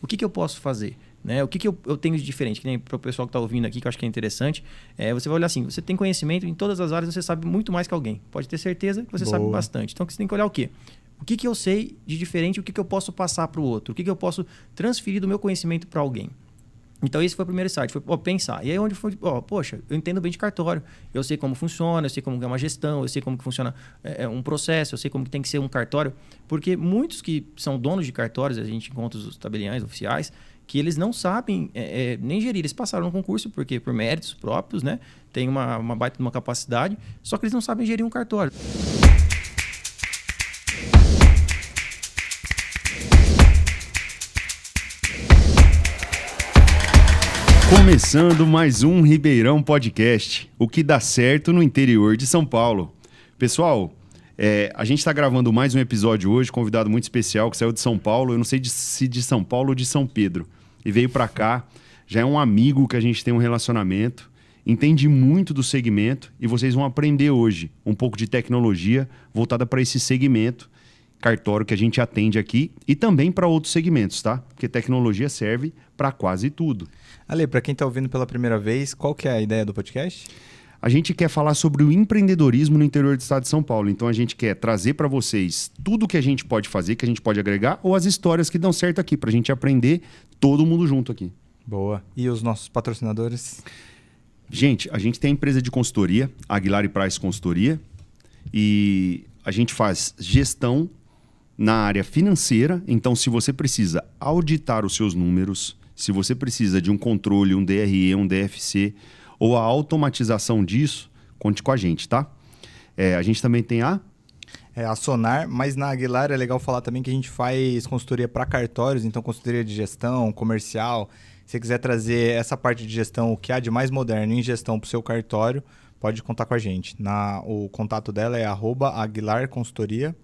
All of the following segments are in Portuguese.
o que eu posso fazer? Né? O que eu tenho de diferente? Que nem para o pessoal que está ouvindo aqui, que eu acho que é interessante, você vai olhar assim, você tem conhecimento em todas as áreas, você sabe muito mais que alguém. Pode ter certeza que você sabe bastante. Então, você tem que olhar o quê? O que eu sei de diferente, o que eu posso passar para o outro? O que eu posso transferir do meu conhecimento para alguém? Então, esse foi o primeiro insight, foi pensar. E aí, onde foi, poxa, eu entendo bem de cartório. Eu sei como funciona, eu sei como é uma gestão, eu sei como que funciona um processo, eu sei como que tem que ser um cartório. Porque muitos que são donos de cartórios, a gente encontra os tabeliães oficiais, que eles não sabem nem gerir. Eles passaram no concurso porque por méritos próprios, né? Tem uma baita de uma capacidade, só que eles não sabem gerir um cartório. Começando mais um Ribeirão Podcast, o que dá certo no interior de São Paulo. Pessoal, a gente está gravando mais um episódio hoje, convidado muito especial que saiu de São Paulo, eu não sei se de São Paulo ou de São Pedro, e veio para cá, já é um amigo que a gente tem um relacionamento, entende muito do segmento e vocês vão aprender hoje um pouco de tecnologia voltada para esse segmento cartório que a gente atende aqui e também para outros segmentos, tá? Porque tecnologia serve para quase tudo. Ale, para quem está ouvindo pela primeira vez, qual que é a ideia do podcast? A gente quer falar sobre o empreendedorismo no interior do estado de São Paulo. Então, a gente quer trazer para vocês tudo que a gente pode fazer, que a gente pode agregar, ou as histórias que dão certo aqui, para a gente aprender todo mundo junto aqui. Boa. E os nossos patrocinadores? Gente, a gente tem a empresa de consultoria, Aguilar & Price Consultoria, e a gente faz gestão na área financeira. Então, se você precisa auditar os seus números, se você precisa de um controle, um DRE, um DFC, ou a automatização disso, conte com a gente, tá? A gente também tem a Sonar, mas na Aguilar é legal falar também que a gente faz consultoria para cartórios, então consultoria de gestão, comercial. Se você quiser trazer essa parte de gestão, o que há de mais moderno em gestão para o seu cartório, pode contar com a gente. O contato dela é @aguilarconsultoria.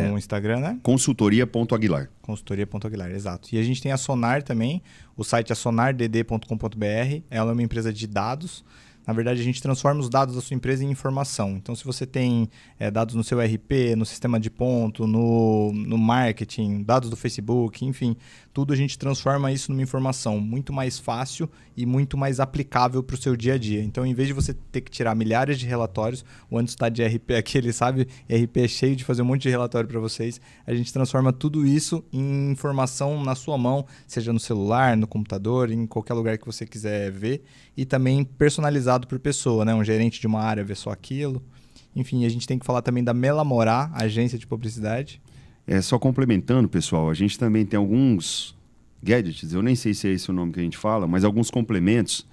No Instagram, né? Consultoria.aguilar. Consultoria.aguilar, exato. E a gente tem a Sonar também, o site é sonardd.com.br, ela é uma empresa de dados. Na verdade, a gente transforma os dados da sua empresa em informação. Então, se você tem dados no seu RP, no sistema de ponto, no marketing, dados do Facebook, enfim, tudo a gente transforma isso numa informação muito mais fácil e muito mais aplicável para o seu dia a dia. Então, em vez de você ter que tirar milhares de relatórios, o Anderson está de RP aqui, ele sabe, RP é cheio de fazer um monte de relatório para vocês, a gente transforma tudo isso em informação na sua mão, seja no celular, no computador, em qualquer lugar que você quiser ver, e também personalizado por pessoa, né? Um gerente de uma área vê só aquilo. Enfim, a gente tem que falar também da Melamorá, agência de publicidade. Só complementando, pessoal, a gente também tem alguns gadgets, eu nem sei se é esse o nome que a gente fala, mas alguns complementos.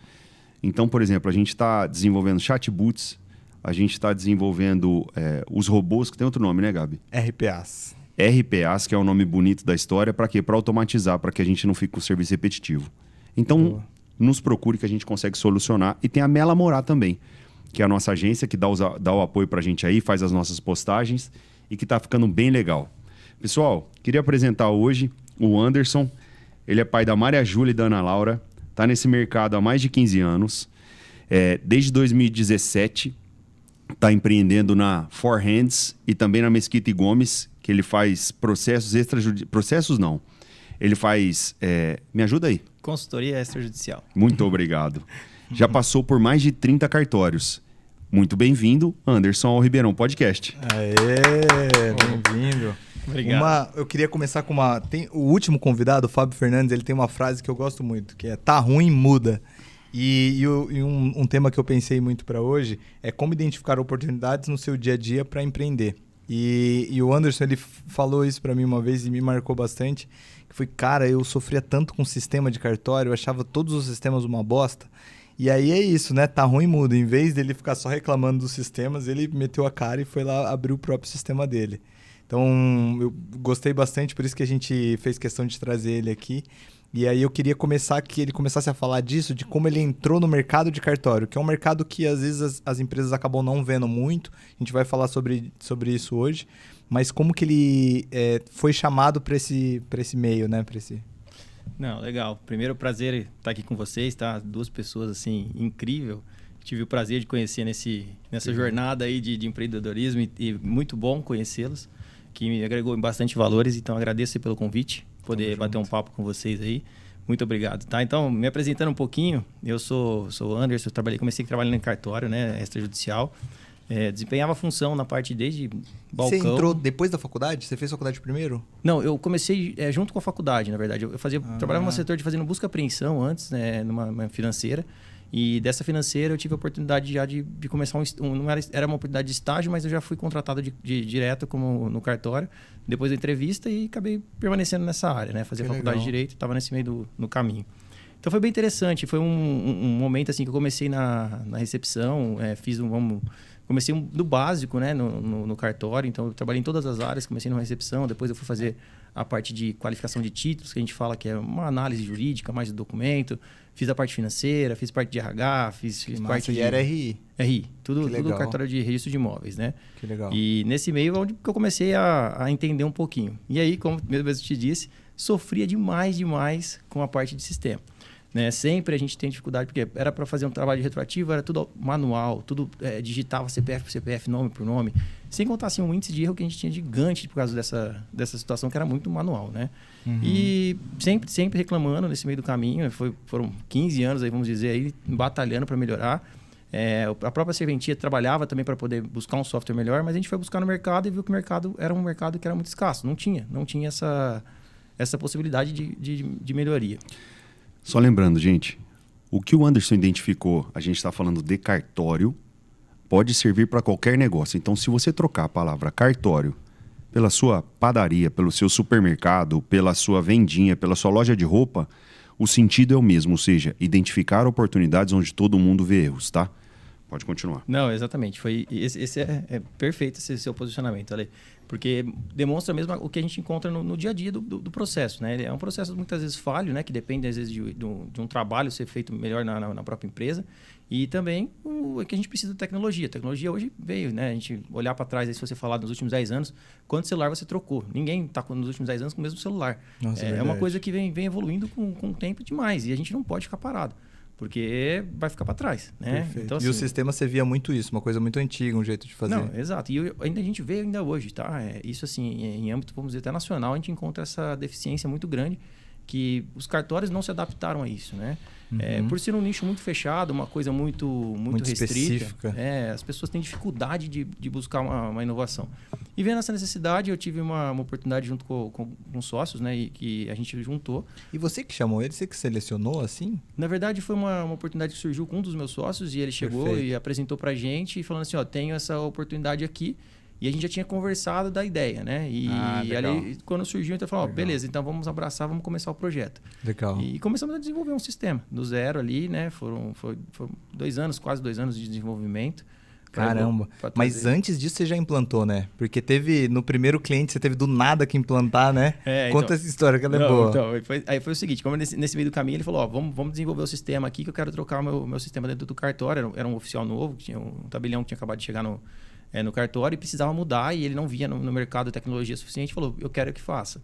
Então, por exemplo, a gente está desenvolvendo chatbots, a gente está desenvolvendo os robôs, que tem outro nome, né, Gabi? RPAs. RPAs, que é o nome bonito da história, para quê? Para automatizar, para que a gente não fique com o serviço repetitivo. Então, nos procure que a gente consegue solucionar. E tem a Melamorá também, que é a nossa agência que dá o apoio para a gente aí, faz as nossas postagens e que está ficando bem legal. Pessoal, queria apresentar hoje o Anderson. Ele é pai da Maria Júlia e da Ana Laura. Está nesse mercado há mais de 15 anos. Desde 2017, está empreendendo na Four Hands e também na Mesquita e Gomes, que ele faz processos extrajudiciais. Processos não. Ele faz... me ajuda aí. Consultoria extrajudicial. Muito obrigado. Já passou por mais de 30 cartórios. Muito bem-vindo, Anderson, ao Ribeirão Podcast. Aê, bem-vindo. Obrigado. Eu queria começar com uma... o último convidado, o Fábio Fernandes, ele tem uma frase que eu gosto muito, que é "tá ruim, muda". E um tema que eu pensei muito para hoje é como identificar oportunidades no seu dia a dia para empreender. E o Anderson, ele falou isso para mim uma vez e me marcou bastante, que foi, cara, eu sofria tanto com o sistema de cartório, eu achava todos os sistemas uma bosta. E aí é isso, né? Tá ruim, muda. Em vez dele ficar só reclamando dos sistemas, ele meteu a cara e foi lá abrir o próprio sistema dele. Então, eu gostei bastante, por isso que a gente fez questão de trazer ele aqui. E aí eu queria começar que ele começasse a falar disso, de como ele entrou no mercado de cartório, que é um mercado que às vezes as empresas acabam não vendo muito. A gente vai falar sobre isso hoje. Mas como que ele foi chamado para esse meio, né? Não, legal. Primeiro, prazer estar aqui com vocês, tá? 2 pessoas, assim, incrível. Tive o prazer de conhecer nessa jornada aí de empreendedorismo e muito bom conhecê-los, que me agregou bastante valores. Então, agradeço pelo convite. poder bater um papo com vocês aí. Muito obrigado, tá? Então, me apresentando um pouquinho, eu sou o Anderson, comecei trabalhando em cartório, né, extrajudicial. Desempenhava função na parte desde balcão. Você entrou depois da faculdade? Você fez faculdade primeiro? Não, eu comecei junto com a faculdade, na verdade. Eu trabalhava no setor de fazendo busca e apreensão antes, né, numa financeira. E dessa financeira eu tive a oportunidade já de começar não era uma oportunidade de estágio, mas eu já fui contratado direto como no cartório, depois da entrevista, e acabei permanecendo nessa área, né? Fazia faculdade de Direito, estava nesse meio no caminho. Então foi bem interessante, foi um momento assim que eu comecei na recepção, comecei do básico, né, no cartório. Então eu trabalhei em todas as áreas, comecei na recepção, depois eu fui fazer a parte de qualificação de títulos, que a gente fala que é uma análise jurídica, mais do documento. Fiz a parte financeira, fiz parte de RH, fiz parte de... E era RI? RI, tudo cartório de registro de imóveis, né? Que legal. E nesse meio é onde eu comecei a entender um pouquinho. E aí, como mesmo te disse, sofria demais com a parte de sistema. Né? Sempre a gente tem dificuldade, porque era para fazer um trabalho retroativo, era tudo manual, tudo digitava CPF por CPF, nome por nome. Sem contar assim, um índice de erro que a gente tinha gigante por causa dessa situação, que era muito manual, né? Uhum. E sempre reclamando nesse meio do caminho. Foram 15 anos, aí, vamos dizer, aí, batalhando para melhorar. A própria serventia trabalhava também para poder buscar um software melhor, mas a gente foi buscar no mercado e viu que o mercado era um mercado que era muito escasso. Não tinha essa possibilidade de melhoria. Só lembrando, gente, o que o Anderson identificou, a gente está falando de cartório, pode servir para qualquer negócio. Então, se você trocar a palavra cartório pela sua padaria, pelo seu supermercado, pela sua vendinha, pela sua loja de roupa, o sentido é o mesmo, ou seja, identificar oportunidades onde todo mundo vê erros, tá? Pode continuar. Não, exatamente. Esse é perfeito, esse seu posicionamento, Ale. Porque demonstra mesmo o que a gente encontra no dia a dia do processo, né? É um processo muitas vezes falho, né? Que depende às vezes de um trabalho ser feito melhor na própria empresa. E também que a gente precisa de tecnologia. A tecnologia hoje veio, né? A gente olhar para trás, aí, se você falar nos últimos 10 anos, quanto celular você trocou? Ninguém está nos últimos 10 anos com o mesmo celular. Nossa, é uma coisa que vem evoluindo com o tempo demais. E a gente não pode ficar parado, porque vai ficar para trás, né? Então, assim, e o sistema você via muito isso, uma coisa muito antiga, um jeito de fazer. Não, exato. E ainda a gente vê ainda hoje, tá? Isso assim, em âmbito, vamos dizer, até nacional, a gente encontra essa deficiência muito grande, que os cartórios não se adaptaram a isso, né? Uhum. Por ser um nicho muito fechado, uma coisa muito restrita, específica. As pessoas têm dificuldade de buscar uma inovação. E vendo essa necessidade, eu tive uma oportunidade junto com sócios, né? E que a gente juntou. E você que chamou ele? Você que selecionou assim? Na verdade, foi uma oportunidade que surgiu com um dos meus sócios, e ele chegou e apresentou pra gente, falando assim, tenho essa oportunidade aqui. E a gente já tinha conversado da ideia, né? E ali, quando surgiu, então falou, beleza, então vamos abraçar, vamos começar o projeto. Legal. E começamos a desenvolver um sistema do zero ali, né? Foram 2 anos, quase 2 anos de desenvolvimento. Caramba. Mas antes disso você já implantou, né? Porque no primeiro cliente você teve do nada que implantar, né? Conta essa história que ela é boa. Então, aí foi o seguinte, como nesse meio do caminho ele falou, vamos desenvolver o sistema aqui, que eu quero trocar o meu sistema dentro do cartório. Era um oficial novo, tinha um tabelião que tinha acabado de chegar no cartório e precisava mudar, e ele não via no mercado tecnologia suficiente, falou, eu quero que faça.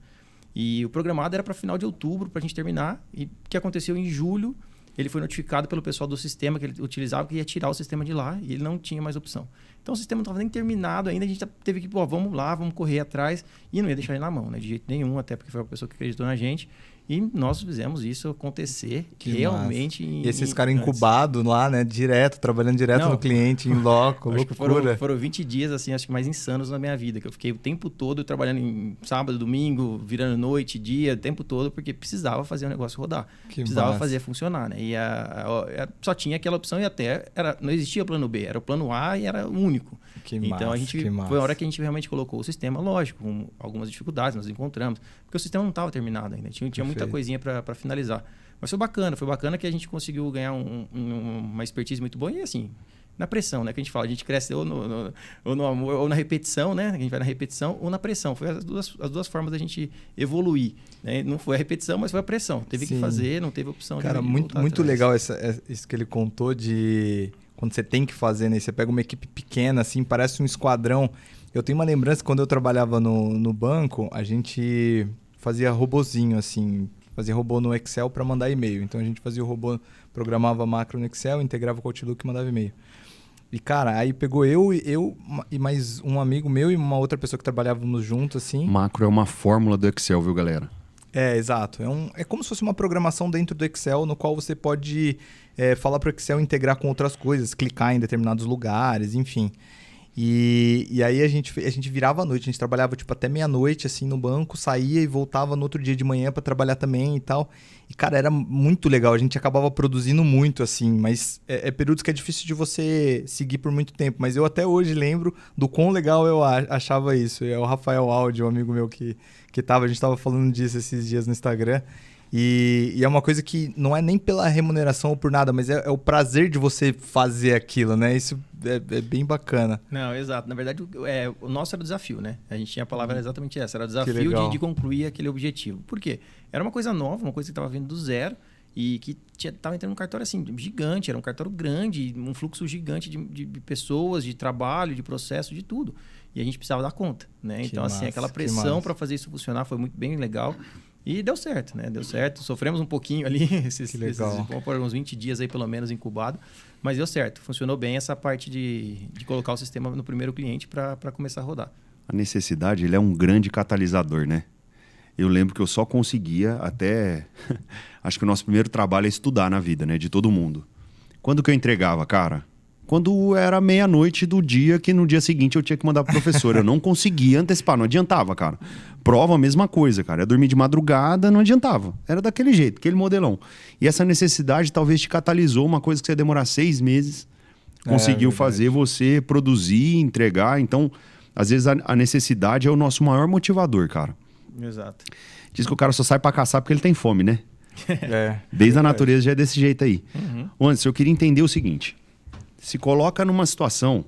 E o programado era para final de outubro, para a gente terminar, e o que aconteceu em julho, ele foi notificado pelo pessoal do sistema que ele utilizava que ia tirar o sistema de lá, e ele não tinha mais opção. Então o sistema não estava nem terminado ainda, a gente teve que, vamos lá, vamos correr atrás, e não ia deixar ele na mão, né, de jeito nenhum, até porque foi a pessoa que acreditou na gente. E nós fizemos isso acontecer realmente. E esses caras incubados lá, né? Trabalhando direto no cliente, em loco, loucura. Foram 20 dias, assim, acho que mais insanos na minha vida. Que eu fiquei o tempo todo trabalhando em sábado, domingo, virando noite, dia, o tempo todo, porque precisava fazer o negócio rodar. Precisava fazer funcionar, né? E só tinha aquela opção e não existia o plano B. Era o plano A e era o único. Foi a hora que a gente realmente colocou o sistema, lógico, com algumas dificuldades, nós encontramos. Porque o sistema não estava terminado ainda. Tinha muita coisinha para finalizar. Mas foi bacana que a gente conseguiu ganhar uma expertise muito boa. E assim, na pressão, né? Que a gente fala, a gente cresce ou no amor, ou na repetição, né? A gente vai na repetição ou na pressão. Foi as duas formas da gente evoluir. Né? Não foi a repetição, mas foi a pressão. Teve que fazer, não teve opção. Cara, muito legal isso que ele contou de quando você tem que fazer, né? Você pega uma equipe pequena, assim, parece um esquadrão. Eu tenho uma lembrança, quando eu trabalhava no banco, a gente fazia robozinho, assim, fazia robô no Excel para mandar e-mail. Então a gente fazia o robô, programava macro no Excel, integrava com o Outlook e mandava e-mail. E cara, aí pegou eu e mais um amigo meu e uma outra pessoa que trabalhávamos junto, assim. Macro é uma fórmula do Excel, viu, galera? Exato. É como se fosse uma programação dentro do Excel, no qual você pode falar para o Excel integrar com outras coisas, clicar em determinados lugares, enfim. E aí a gente virava à noite, a gente trabalhava tipo até meia-noite assim no banco, saía e voltava no outro dia de manhã para trabalhar também e tal. E cara, era muito legal, a gente acabava produzindo muito assim, mas é períodos que é difícil de você seguir por muito tempo, mas eu até hoje lembro do quão legal eu achava isso. É o Rafael Aldi, um amigo meu que a gente tava falando disso esses dias no Instagram. E é uma coisa que não é nem pela remuneração ou por nada, mas é o prazer de você fazer aquilo, né? Isso é bem bacana. Não, exato. Na verdade, o nosso era o desafio, né? A gente tinha a palavra exatamente essa. Era o desafio de concluir aquele objetivo. Por quê? Era uma coisa nova, uma coisa que estava vindo do zero e que estava entrando num cartório assim, gigante. Era um cartório grande, um fluxo gigante de pessoas, de trabalho, de processo, de tudo. E a gente precisava dar conta, né? Então, assim, aquela pressão para fazer isso funcionar foi muito bem legal. E deu certo, né? Deu certo. Sofremos um pouquinho ali, vamos por uns 20 dias aí pelo menos incubado, mas deu certo. Funcionou bem essa parte de colocar o sistema no primeiro cliente para começar a rodar. A necessidade, ele é um grande catalisador, né? Eu lembro que eu só conseguia até... Acho que o nosso primeiro trabalho é estudar na vida, né? De todo mundo. Quando que eu entregava, cara? Quando era meia-noite do dia que no dia seguinte eu tinha que mandar pro professor. Eu não conseguia antecipar, não adiantava, cara. Prova, a mesma coisa, cara. Eu dormir de madrugada, não adiantava. Era daquele jeito, aquele modelão. E essa necessidade talvez te catalisou uma coisa que você ia demorar 6 meses, conseguiu fazer você produzir, entregar. Então, às vezes a necessidade é o nosso maior motivador, cara. Exato. Diz que o cara só sai pra caçar porque ele tem fome, né? Desde a natureza já é desse jeito aí. Anderson, eu queria entender o seguinte. Se coloca numa situação,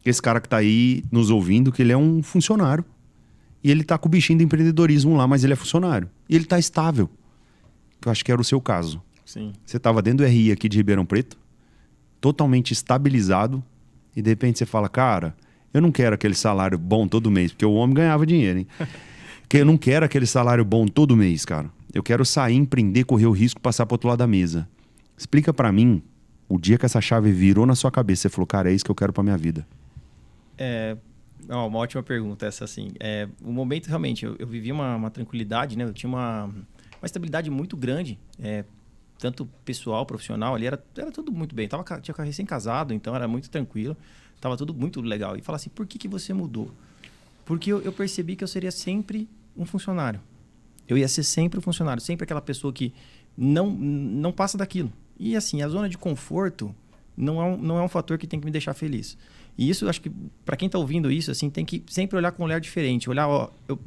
esse cara que tá aí nos ouvindo, que ele é um funcionário, e ele tá com o bichinho do empreendedorismo lá, mas ele é funcionário. E ele tá estável, que eu acho que era o seu caso. Sim. Você tava dentro do RI aqui de Ribeirão Preto, totalmente estabilizado, e de repente você fala, cara, eu não quero aquele salário bom todo mês, porque o homem ganhava dinheiro, hein? Porque eu não quero aquele salário bom todo mês, cara. Eu quero sair, empreender, correr o risco, passar pro outro lado da mesa. Explica pra mim, o dia que essa chave virou na sua cabeça, você falou, cara, é isso que eu quero pra minha vida. Uma ótima pergunta essa, assim. O momento, realmente, eu vivia uma tranquilidade, né? Eu tinha uma estabilidade muito grande, tanto pessoal, profissional, ali era tudo muito bem. Tinha recém-casado, então era muito tranquilo. Tava tudo muito legal. E fala assim, por que você mudou? Porque eu percebi que eu seria sempre um funcionário. Eu ia ser sempre um funcionário, sempre aquela pessoa que não passa daquilo. E assim, a zona de conforto não é um fator que tem que me deixar feliz. E isso, acho que para quem está ouvindo isso, assim, tem que sempre olhar com um olhar diferente. Olhar,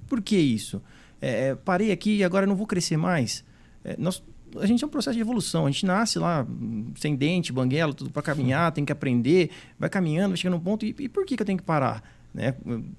por que isso? Parei aqui e agora não vou crescer mais? A gente é um processo de evolução. A gente nasce lá sem dente, banguela, tudo para caminhar, tem que aprender, vai caminhando, vai chegando num ponto. E por que eu tenho que parar? Né?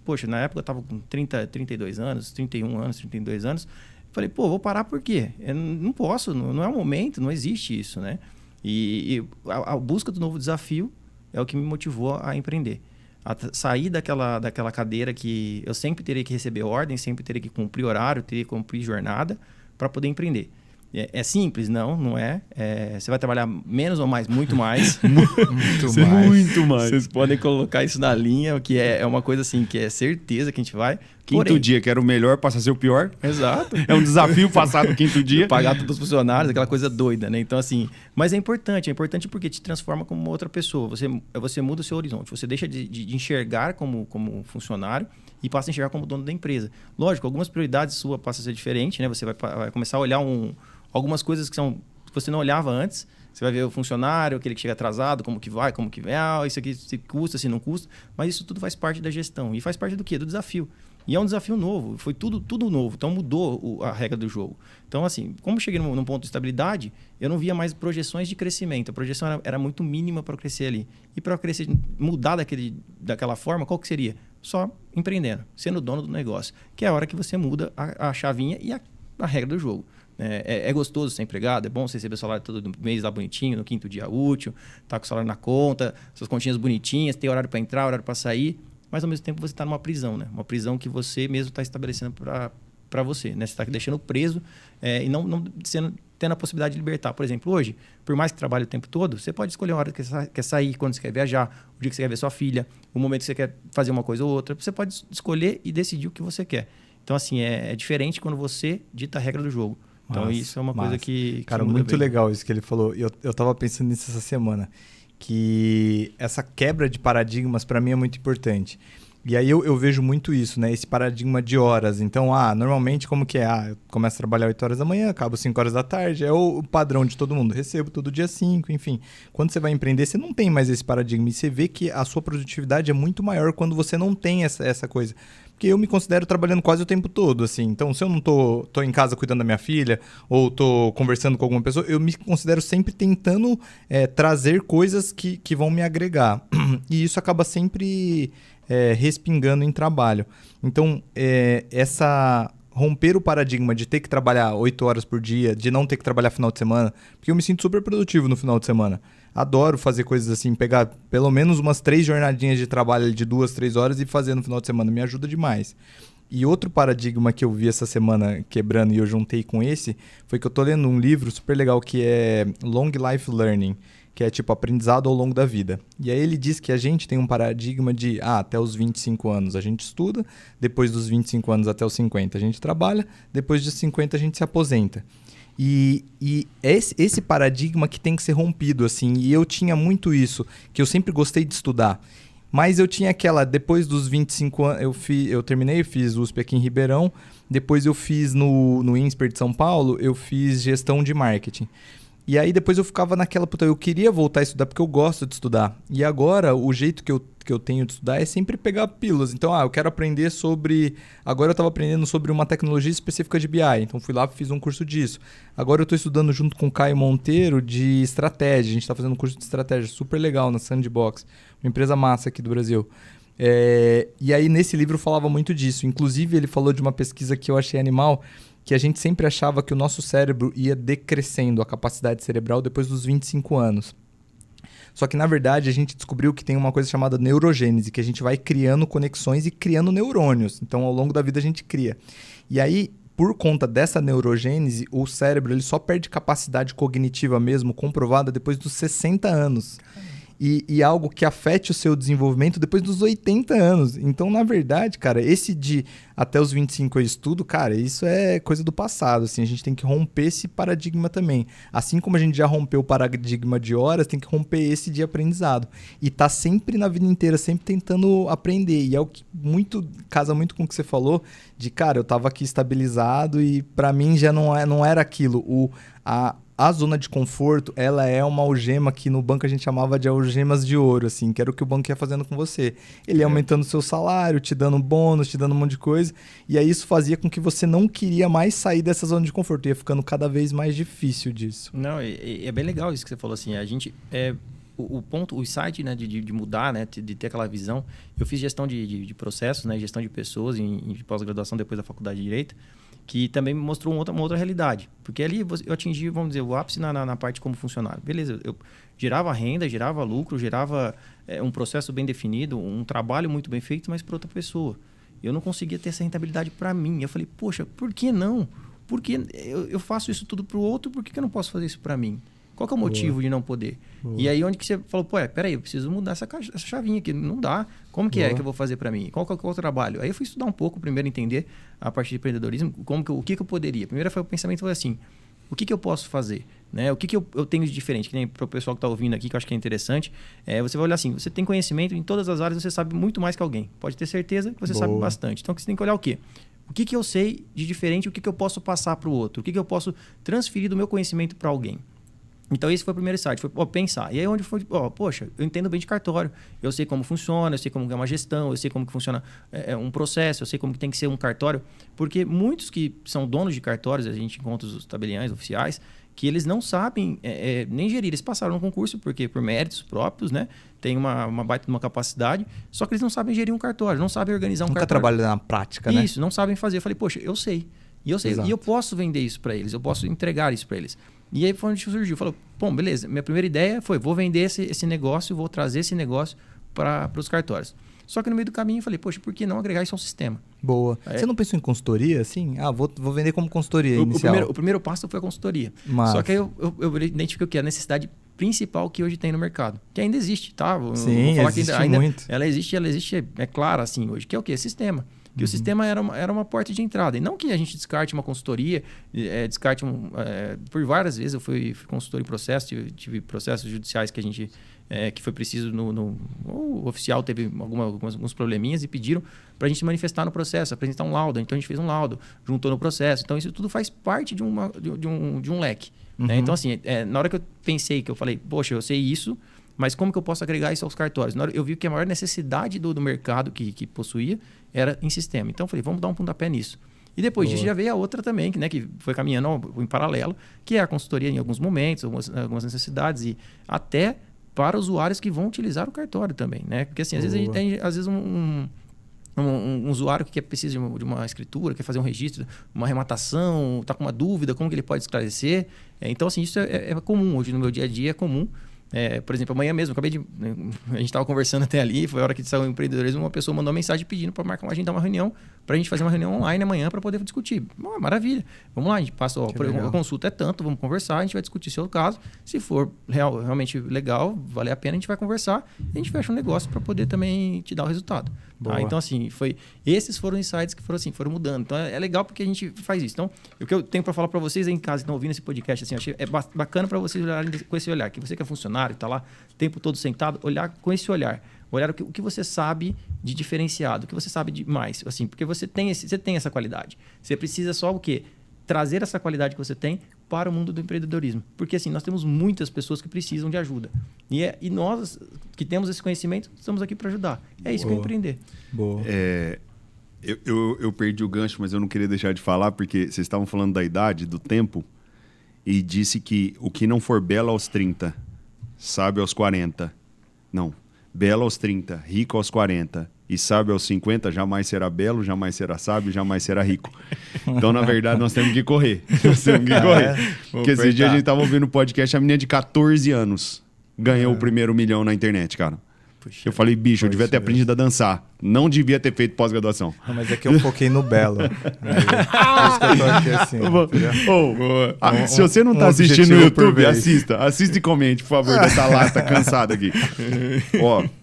Poxa, na época eu estava com 32 anos, 31 anos, 32 anos. Falei, vou parar por quê? Eu não posso, não é o momento, não existe isso, né? E a busca do novo desafio é o que me motivou a empreender. A sair daquela cadeira que eu sempre teria que receber ordem, sempre teria que cumprir horário, teria que cumprir jornada para poder empreender. É simples? Não é. Você vai trabalhar menos ou mais? Muito mais. Muito mais. Vocês podem colocar isso na linha, que é uma coisa assim, que é certeza que a gente vai. Quinto dia, que era o melhor, passa a ser o pior. Exato. É um desafio passar do quinto dia. Pagar todos os funcionários, aquela coisa doida, né? Então, assim... Mas é importante porque te transforma como uma outra pessoa. Você muda o seu horizonte. Você deixa de enxergar como funcionário e passa a enxergar como dono da empresa. Lógico, algumas prioridades suas passam a ser diferentes, né? Você vai começar a olhar algumas coisas que você não olhava antes. Você vai ver o funcionário, aquele que chega atrasado, como que vai, isso aqui se custa, se não custa. Mas isso tudo faz parte da gestão. E faz parte do quê? Do desafio. E é um desafio novo, foi tudo novo, então mudou a regra do jogo. Então, assim, como eu cheguei num ponto de estabilidade, eu não via mais projeções de crescimento. A projeção era muito mínima para eu crescer ali. E para eu crescer, mudar daquela forma, qual que seria? Só empreendendo, sendo dono do negócio. Que é a hora que você muda a chavinha e a regra do jogo. É gostoso ser empregado, é bom você receber o salário todo mês lá bonitinho, no quinto dia útil, tá com o salário na conta, suas continhas bonitinhas, tem horário para entrar, horário para sair. Mas, ao mesmo tempo, você está numa prisão, né? Uma prisão que você mesmo está estabelecendo para você, né? Você está deixando preso e não tendo a possibilidade de libertar. Por exemplo, hoje, por mais que trabalhe o tempo todo, você pode escolher a hora que você quer sair, quando você quer viajar, o dia que você quer ver sua filha, o momento que você quer fazer uma coisa ou outra. Você pode escolher e decidir o que você quer. Então, assim, é diferente quando você dita a regra do jogo. Então, isso é uma coisa que Cara, muito legal isso que ele falou. Eu tava pensando nisso essa semana, que essa quebra de paradigmas para mim é muito importante. E aí eu vejo muito isso, né? Esse paradigma de horas. Então, normalmente como que é? Eu começo a trabalhar 8 horas da manhã, acabo 5 horas da tarde. É o padrão de todo mundo. Recebo todo dia 5, enfim. Quando você vai empreender, você não tem mais esse paradigma. E você vê que a sua produtividade é muito maior quando você não tem essa coisa. Porque eu me considero trabalhando quase o tempo todo, assim. Então, se eu não tô em casa cuidando da minha filha ou tô conversando com alguma pessoa, eu me considero sempre tentando trazer coisas que vão me agregar. E isso acaba sempre respingando em trabalho. Então, romper o paradigma de ter que trabalhar 8 horas por dia, de não ter que trabalhar final de semana, porque eu me sinto super produtivo no final de semana. Adoro fazer coisas assim, pegar pelo menos umas 3 jornadinhas de trabalho de 2, 3 horas e fazer no final de semana. Me ajuda demais. E outro paradigma que eu vi essa semana quebrando e eu juntei com esse, foi que eu tô lendo um livro super legal que é Long Life Learning, que é tipo aprendizado ao longo da vida. E aí ele diz que a gente tem um paradigma de até os 25 anos a gente estuda, depois dos 25 anos até os 50 a gente trabalha, depois dos 50 a gente se aposenta. E esse paradigma que tem que ser rompido, assim. E eu tinha muito isso, que eu sempre gostei de estudar. Mas eu tinha depois dos 25 anos, eu terminei, fiz USP aqui em Ribeirão, depois eu fiz no INSPER de São Paulo, eu fiz gestão de marketing. E aí depois eu ficava naquela, eu queria voltar a estudar porque eu gosto de estudar. E agora o jeito que eu tenho de estudar é sempre pegar pílulas. Então, eu quero aprender sobre... Agora eu estava aprendendo sobre uma tecnologia específica de BI. Então fui lá e fiz um curso disso. Agora eu estou estudando junto com o Caio Monteiro de estratégia. A gente está fazendo um curso de estratégia super legal na Sandbox. Uma empresa massa aqui do Brasil. E aí nesse livro falava muito disso. Inclusive ele falou de uma pesquisa que eu achei animal, que a gente sempre achava que o nosso cérebro ia decrescendo a capacidade cerebral depois dos 25 anos. Só que, na verdade, a gente descobriu que tem uma coisa chamada neurogênese, que a gente vai criando conexões e criando neurônios. Então, ao longo da vida, a gente cria. E aí, por conta dessa neurogênese, o cérebro ele só perde capacidade cognitiva mesmo, comprovada, depois dos 60 anos. E algo que afete o seu desenvolvimento depois dos 80 anos. Então, na verdade, cara, esse de até os 25 eu estudo, cara, isso é coisa do passado. Assim, a gente tem que romper esse paradigma também. Assim como a gente já rompeu o paradigma de horas, tem que romper esse de aprendizado. E tá sempre na vida inteira, sempre tentando aprender. E é o que casa muito com o que você falou, de, cara, eu tava aqui estabilizado e pra mim já não era aquilo. A zona de conforto, ela é uma algema que no banco a gente chamava de algemas de ouro, assim, que era o que o banco ia fazendo com você. Ele ia aumentando o seu salário, te dando bônus, te dando um monte de coisa, e aí isso fazia com que você não queria mais sair dessa zona de conforto, ia ficando cada vez mais difícil disso. Não, é bem legal isso que você falou, assim, a gente... o insight, né, de mudar, né, de ter aquela visão. Eu fiz gestão de processos, né, gestão de pessoas em pós-graduação depois da faculdade de Direito, que também me mostrou uma outra realidade. Porque ali eu atingi, vamos dizer, o ápice na parte de como funcionário. Beleza, eu gerava renda, gerava lucro, gerava um processo bem definido, um trabalho muito bem feito, mas para outra pessoa. Eu não conseguia ter essa rentabilidade para mim. Eu falei, poxa, por que não? Porque eu faço isso tudo para o outro, por que eu não posso fazer isso para mim? Qual que é o motivo de não poder? E aí onde que você falou, peraí, eu preciso mudar essa chavinha aqui, não dá. Como que é que eu vou fazer para mim? Qual que é o trabalho? Aí eu fui estudar um pouco, primeiro entender a parte de empreendedorismo, o que eu poderia. Primeiro foi o pensamento, foi assim, o que eu posso fazer? Né? O que eu tenho de diferente? Que nem para o pessoal que está ouvindo aqui, que eu acho que é interessante, você vai olhar assim, você tem conhecimento em todas as áreas, você sabe muito mais que alguém. Pode ter certeza que você sabe bastante. Então você tem que olhar o quê? O que eu sei de diferente, o que eu posso passar para o outro? O que eu posso transferir do meu conhecimento para alguém? Então, esse foi o primeiro insight, foi pensar. E aí, onde foi, poxa, eu entendo bem de cartório. Eu sei como funciona, eu sei como é uma gestão, eu sei como que funciona um processo, eu sei como que tem que ser um cartório. Porque muitos que são donos de cartórios, a gente encontra os tabeliães oficiais, que eles não sabem nem gerir. Eles passaram no concurso porque por méritos próprios, né? Tem uma baita de uma capacidade, só que eles não sabem gerir um cartório, não sabem organizar um cartório. Nunca trabalham na prática, né? Isso, não sabem fazer. Eu falei, poxa, eu sei. E eu posso vender isso para eles, eu posso entregar isso para eles. E aí foi onde surgiu. Falou, bom, beleza, minha primeira ideia foi, vou vender esse negócio, vou trazer esse negócio para os cartórios. Só que no meio do caminho eu falei, poxa, por que não agregar isso a um sistema? Boa. Você não pensou em consultoria, assim? Vou vender como consultoria inicial. O primeiro passo foi a consultoria. Mas... Só que aí eu identifiquei o que é a necessidade principal que hoje tem no mercado. Que ainda existe, tá? Sim, vou falar existe que ainda muito. Ela existe, é clara assim hoje. Que é o quê? Sistema. Que o sistema era uma porta de entrada. E não que a gente descarte uma consultoria, por várias vezes eu fui consultor em processo, tive processos judiciais que a gente... que foi preciso o oficial teve alguns probleminhas e pediram para a gente manifestar no processo, apresentar um laudo. Então a gente fez um laudo, juntou no processo. Então isso tudo faz parte de um leque. Né? Então assim, na hora que eu pensei, que eu falei, poxa, eu sei isso, mas como que eu posso agregar isso aos cartórios? Na hora eu vi que a maior necessidade do mercado que possuía era em sistema. Então eu falei, vamos dar um pontapé nisso. E depois disso já veio a outra também, que foi caminhando em paralelo, que é a consultoria em alguns momentos, algumas necessidades e até para usuários que vão utilizar o cartório também, né? Porque assim, às vezes a gente tem um usuário que precisa de uma escritura, quer fazer um registro, uma arrematação, está com uma dúvida, como que ele pode esclarecer? Então, assim, isso é comum hoje no meu dia a dia, é comum. Por exemplo, amanhã mesmo, a gente estava conversando até ali, foi a hora que saiu o empreendedorismo, uma pessoa mandou uma mensagem pedindo para agendar uma reunião, para a gente fazer uma reunião online amanhã para poder discutir. Maravilha, vamos lá, a gente passa, a consulta é tanto, vamos conversar, a gente vai discutir seu caso, se for realmente legal, valer a pena, a gente vai conversar e a gente fecha um negócio para poder também te dar o resultado. Tá? Então, assim, esses foram insights que foram mudando. Então, é legal porque a gente faz isso. Então, o que eu tenho para falar para vocês aí em casa que estão ouvindo esse podcast, assim, achei bacana para vocês olharem com esse olhar, que você que é funcionário, está lá o tempo todo sentado, olhar com esse olhar. Olhar o que você sabe de diferenciado, o que você sabe de mais. Assim, porque você tem essa qualidade. Você precisa só o quê? Trazer essa qualidade que você tem para o mundo do empreendedorismo. Porque assim, nós temos muitas pessoas que precisam de ajuda. E nós que temos esse conhecimento, estamos aqui para ajudar. É isso que é empreender. Boa. Eu perdi o gancho, mas eu não queria deixar de falar, porque vocês estavam falando da idade, do tempo, e disse que o que não for belo aos 30, sábio aos 40. Não. Belo aos 30, rico aos 40 e sábio aos 50, jamais será belo, jamais será sábio, jamais será rico. Então, na verdade, nós temos que correr. Porque esse dia a gente estava ouvindo o podcast, a menina de 14 anos ganhou o primeiro milhão na internet, cara. Puxa, eu falei, bicho, eu devia ter aprendido a dançar. Não devia ter feito pós-graduação. Não, mas é que eu foquei no belo. Por isso que eu tô aqui assim. Se você não tá assistindo no YouTube, assista e comente, por favor, dessa lata cansada aqui.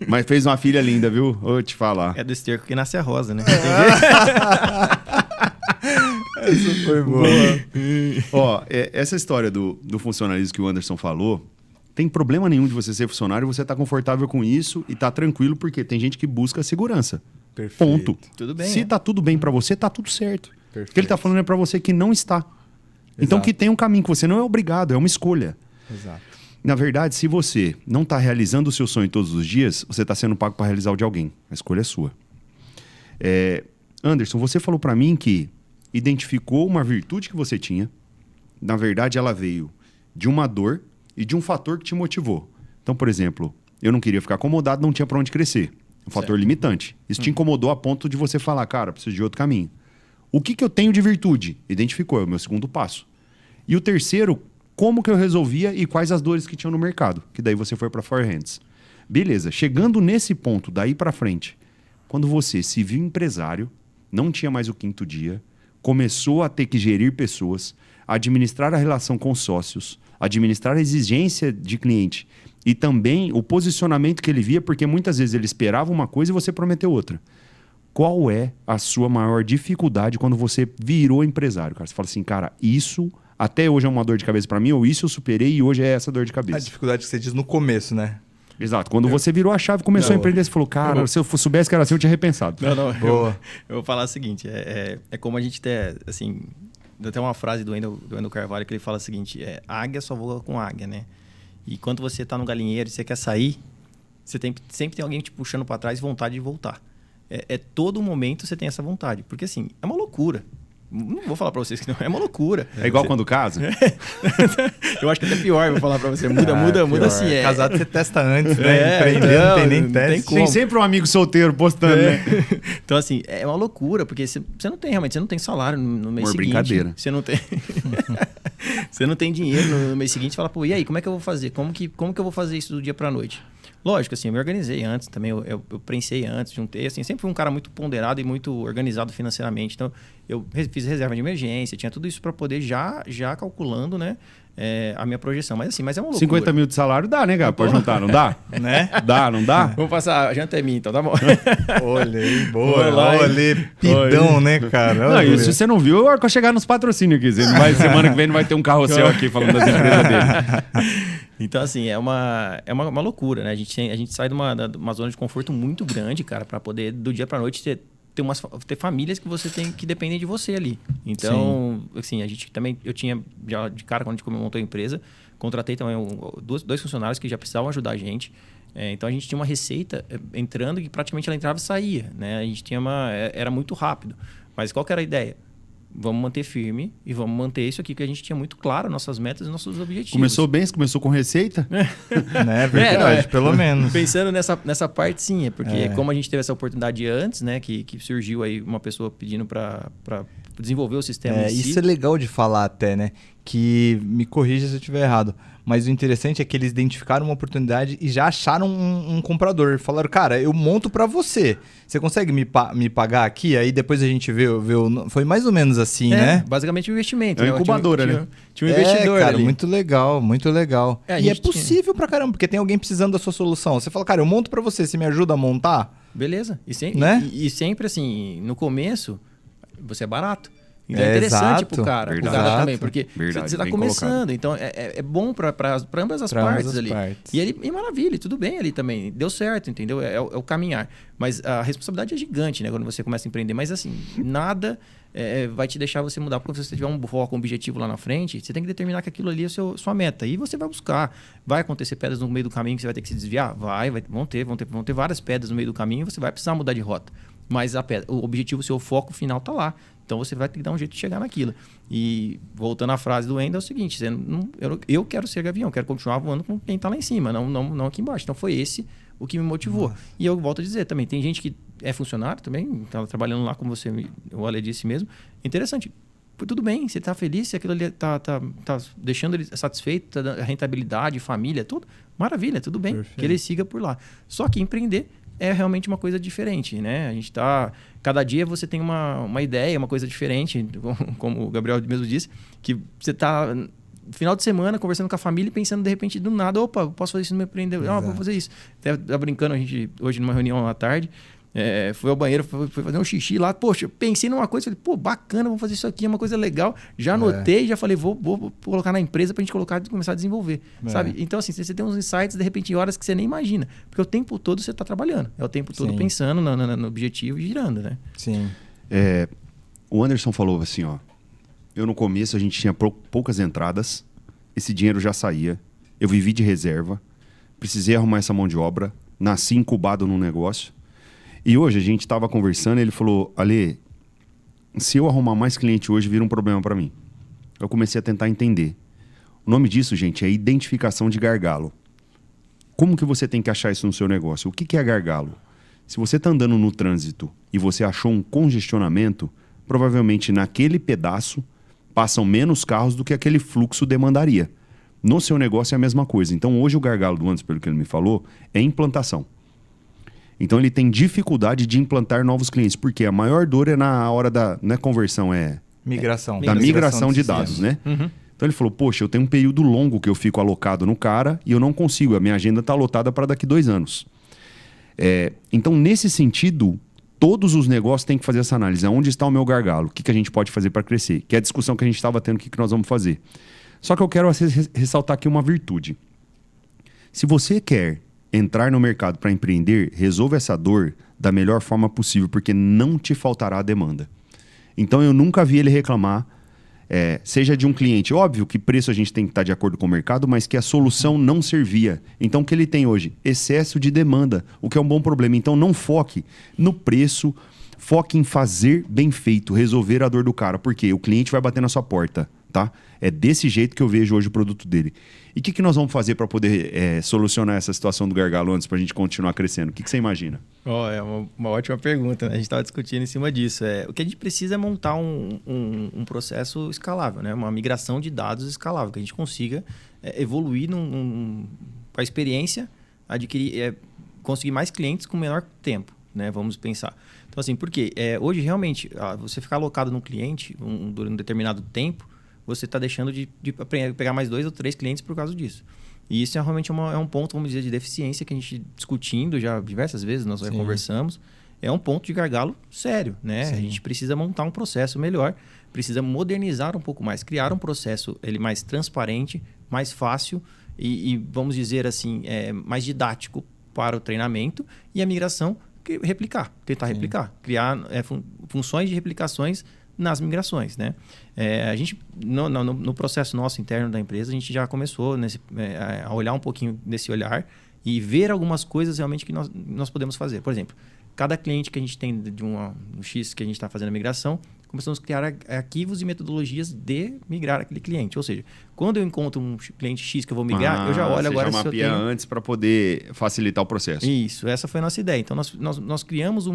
Mas fez uma filha linda, viu? Vou te falar. É do esterco que nasce a rosa, né? Essa foi boa. Essa história do funcionalismo que o Anderson falou, tem problema nenhum de você ser funcionário, você tá confortável com isso e tá tranquilo, porque tem gente que busca segurança. Perfeito. Ponto. Tudo bem. Se tá tudo bem para você, tá tudo certo. Perfeito. O que ele tá falando é para você que não está. Exato. Então que tem um caminho, que você não é obrigado, é uma escolha. Exato. Na verdade, se você não tá realizando o seu sonho todos os dias, você tá sendo pago para realizar o de alguém. A escolha é sua. Anderson, você falou para mim que identificou uma virtude que você tinha. Na verdade, ela veio de uma dor e de um fator que te motivou. Então, por exemplo, eu não queria ficar acomodado, não tinha para onde crescer. Um fator limitante. Isso te incomodou a ponto de você falar, cara, preciso de outro caminho. O que eu tenho de virtude? Identificou, é o meu segundo passo. E o terceiro, como que eu resolvia e quais as dores que tinham no mercado. Que daí você foi para Forehands. Beleza, chegando nesse ponto, daí para frente, quando você se viu empresário, não tinha mais o quinto dia, começou a ter que gerir pessoas, administrar a relação com sócios, administrar a exigência de cliente e também o posicionamento que ele via, porque muitas vezes ele esperava uma coisa e você prometeu outra. Qual é a sua maior dificuldade quando você virou empresário? Cara? Você fala assim, cara, isso até hoje é uma dor de cabeça para mim, ou isso eu superei e hoje é essa dor de cabeça. A dificuldade que você diz no começo, né? Exato. Quando você virou a chave, começou a empreender, você falou, cara, se eu soubesse que era assim, eu tinha repensado. Não. Boa. Eu vou falar o seguinte, é como a gente tem, assim... Tem uma frase do Wendel Carvalho que ele fala o seguinte, águia só voa com águia, né? E quando você está no galinheiro e você quer sair, sempre tem alguém te puxando para trás e vontade de voltar. Todo momento você tem essa vontade. Porque assim, é uma loucura. Não vou falar para vocês que não é uma loucura. É igual quando casa? Eu acho que até pior, vou falar para você. Muda assim. Casado você testa antes, né? Empreendendo, não tem nem teste. Tem sempre um amigo solteiro postando, né? Então assim, é uma loucura, porque você não tem salário no mês seguinte. Brincadeira. Você não tem... Você não tem dinheiro no mês seguinte, você fala, pô, e aí, como é que eu vou fazer? Como que eu vou fazer isso do dia para noite? Lógico, assim, eu me organizei antes também, eu prensei antes, juntei, assim, sempre fui um cara muito ponderado e muito organizado financeiramente. Então, eu fiz reserva de emergência, tinha tudo isso para poder já calculando, né, a minha projeção. Mas assim, mas é uma loucura. 50 mil de salário dá, né, cara? Pode juntar, não dá? Né? Dá, não dá? Vamos passar, a janta é minha, então tá bom. Olhei, boa. Olá, Olhei, pidão, né, cara? Não, Olha. isso você não viu, a hora que eu chegar nos patrocínios aqui. Semana que vem não vai ter um carrossel aqui falando das empresas dele. Então, assim, é uma loucura, né? A gente sai de uma zona de conforto muito grande, cara, para poder, do dia para noite, ter famílias que você tem que dependem de você ali. Então, assim, a gente também, eu tinha já de cara, quando a gente montou a empresa, contratei também dois funcionários que já precisavam ajudar a gente. Então, a gente tinha uma receita entrando que praticamente ela entrava e saía, né? A gente tinha era muito rápido. Mas qual que era a ideia? Vamos manter firme e vamos manter isso aqui, que a gente tinha muito claro nossas metas e nossos objetivos. Começou bem? Você começou com receita? Né, verdade, pelo menos. Pensando nessa parte, sim. Porque como a gente teve essa oportunidade antes, né? Que surgiu aí uma pessoa pedindo para desenvolver o sistema em si. Isso é legal de falar até, né? Que me corrija se eu estiver errado. Mas o interessante é que eles identificaram uma oportunidade e já acharam um comprador. Falaram, cara, eu monto para você. Você consegue me pagar aqui? Aí depois a gente vê foi mais ou menos assim, né? Basicamente um investimento. É uma incubadora, né? Tinha um investidor cara, ali. muito legal, muito legal. E é gente possível pra caramba, porque tem alguém precisando da sua solução. Você fala, cara, eu monto para você, você me ajuda a montar? Beleza. Né? E sempre assim, no começo, você é barato. Então é interessante pro cara, também, porque você tá começando. Colocado. Então é bom para ambas as partes ali. E maravilha, tudo bem ali também. Deu certo, entendeu? É o caminhar. Mas a responsabilidade é gigante, né? Quando você começa a empreender. Mas assim, nada vai te deixar você mudar. Porque se você tiver um foco, um objetivo lá na frente, você tem que determinar que aquilo ali é sua meta. E você vai buscar. Vai acontecer pedras no meio do caminho que você vai ter que se desviar? Vão ter várias pedras no meio do caminho e você vai precisar mudar de rota. Mas o objetivo, o seu foco final tá lá. Então você vai ter que dar um jeito de chegar naquilo. E voltando à frase do Wendel, é o seguinte: eu quero ser gavião, quero continuar voando com quem está lá em cima, não aqui embaixo. Então foi esse o que me motivou. Nossa. E eu volto a dizer também: tem gente que é funcionário também, está trabalhando lá, como o Ale disse mesmo. Interessante. Tudo bem, você está feliz, se aquilo ali está deixando ele satisfeito, tá dando rentabilidade, família, tudo. Maravilha, tudo bem. Perfeito. Que ele siga por lá. Só que empreender é realmente uma coisa diferente, né? A gente tá... Cada dia você tem uma ideia, uma coisa diferente, como o Gabriel mesmo disse, que você tá no final de semana conversando com a família e pensando de repente do nada, opa, eu posso fazer isso no meu empreendedor, vou fazer isso. Até tá brincando, a gente hoje numa reunião à tarde, foi ao banheiro, foi fazer um xixi lá, poxa, pensei numa coisa, falei, pô, bacana, vou fazer isso aqui, é uma coisa legal. Já anotei, já falei, vou colocar na empresa pra gente colocar e começar a desenvolver, sabe? Então, assim, você tem uns insights, de repente, em horas que você nem imagina. Porque o tempo todo você tá trabalhando, é o tempo todo pensando no objetivo e girando, né? Sim. O Anderson falou assim, ó, eu no começo a gente tinha poucas entradas, esse dinheiro já saía, eu vivi de reserva, precisei arrumar essa mão de obra, nasci incubado num negócio. E hoje a gente estava conversando e ele falou, Ale, se eu arrumar mais cliente hoje, vira um problema para mim. Eu comecei a tentar entender. O nome disso, gente, é identificação de gargalo. Como que você tem que achar isso no seu negócio? O que é gargalo? Se você está andando no trânsito e você achou um congestionamento, provavelmente naquele pedaço passam menos carros do que aquele fluxo demandaria. No seu negócio é a mesma coisa. Então hoje o gargalo do Anderson, pelo que ele me falou, é implantação. Então ele tem dificuldade de implantar novos clientes, porque a maior dor é na hora da conversão, migração. Da migração de dados, né? Uhum. Então ele falou, poxa, eu tenho um período longo que eu fico alocado no cara e eu não consigo, a minha agenda está lotada para daqui 2 anos. Então nesse sentido, todos os negócios têm que fazer essa análise. Onde está o meu gargalo? O que a gente pode fazer para crescer? Que é a discussão que a gente estava tendo, o que nós vamos fazer. Só que eu quero ressaltar aqui uma virtude. Se você quer entrar no mercado para empreender, resolva essa dor da melhor forma possível, porque não te faltará a demanda. Então eu nunca vi ele reclamar, seja de um cliente, óbvio que preço a gente tem que estar de acordo com o mercado, mas que a solução não servia. Então o que ele tem hoje? Excesso de demanda, o que é um bom problema. Então não foque no preço, foque em fazer bem feito, resolver a dor do cara, porque o cliente vai bater na sua porta. Tá? É desse jeito que eu vejo hoje o produto dele. E o que nós vamos fazer para poder solucionar essa situação do gargalo antes, para a gente continuar crescendo? O que você imagina? É uma ótima pergunta, né? A gente estava discutindo em cima disso. O que a gente precisa é montar um processo escalável, né? Uma migração de dados escalável, que a gente consiga evoluir com a experiência adquirir, conseguir mais clientes com menor tempo, né? Vamos pensar. Então, assim, por quê? Hoje, realmente, você ficar alocado num cliente durante um determinado tempo, você está deixando de pegar mais 2 ou 3 clientes por causa disso. E isso realmente é um ponto, vamos dizer, de deficiência que a gente discutindo já diversas vezes, nós já conversamos. É um ponto de gargalo sério, né? Sim. A gente precisa montar um processo melhor, precisa modernizar um pouco mais, criar um processo mais transparente, mais fácil e vamos dizer assim, mais didático para o treinamento e a migração, tentar replicar, criar funções de replicações nas migrações, né? A gente, no processo nosso interno da empresa, a gente já começou a olhar um pouquinho nesse olhar e ver algumas coisas realmente que nós podemos fazer. Por exemplo, cada cliente que a gente tem de um X que a gente está fazendo a migração, começamos a criar arquivos e metodologias de migrar aquele cliente. Ou seja, quando eu encontro um cliente X que eu vou migrar, eu já olho agora se eu tenho... antes para poder facilitar o processo. Isso, essa foi a nossa ideia. Então, nós criamos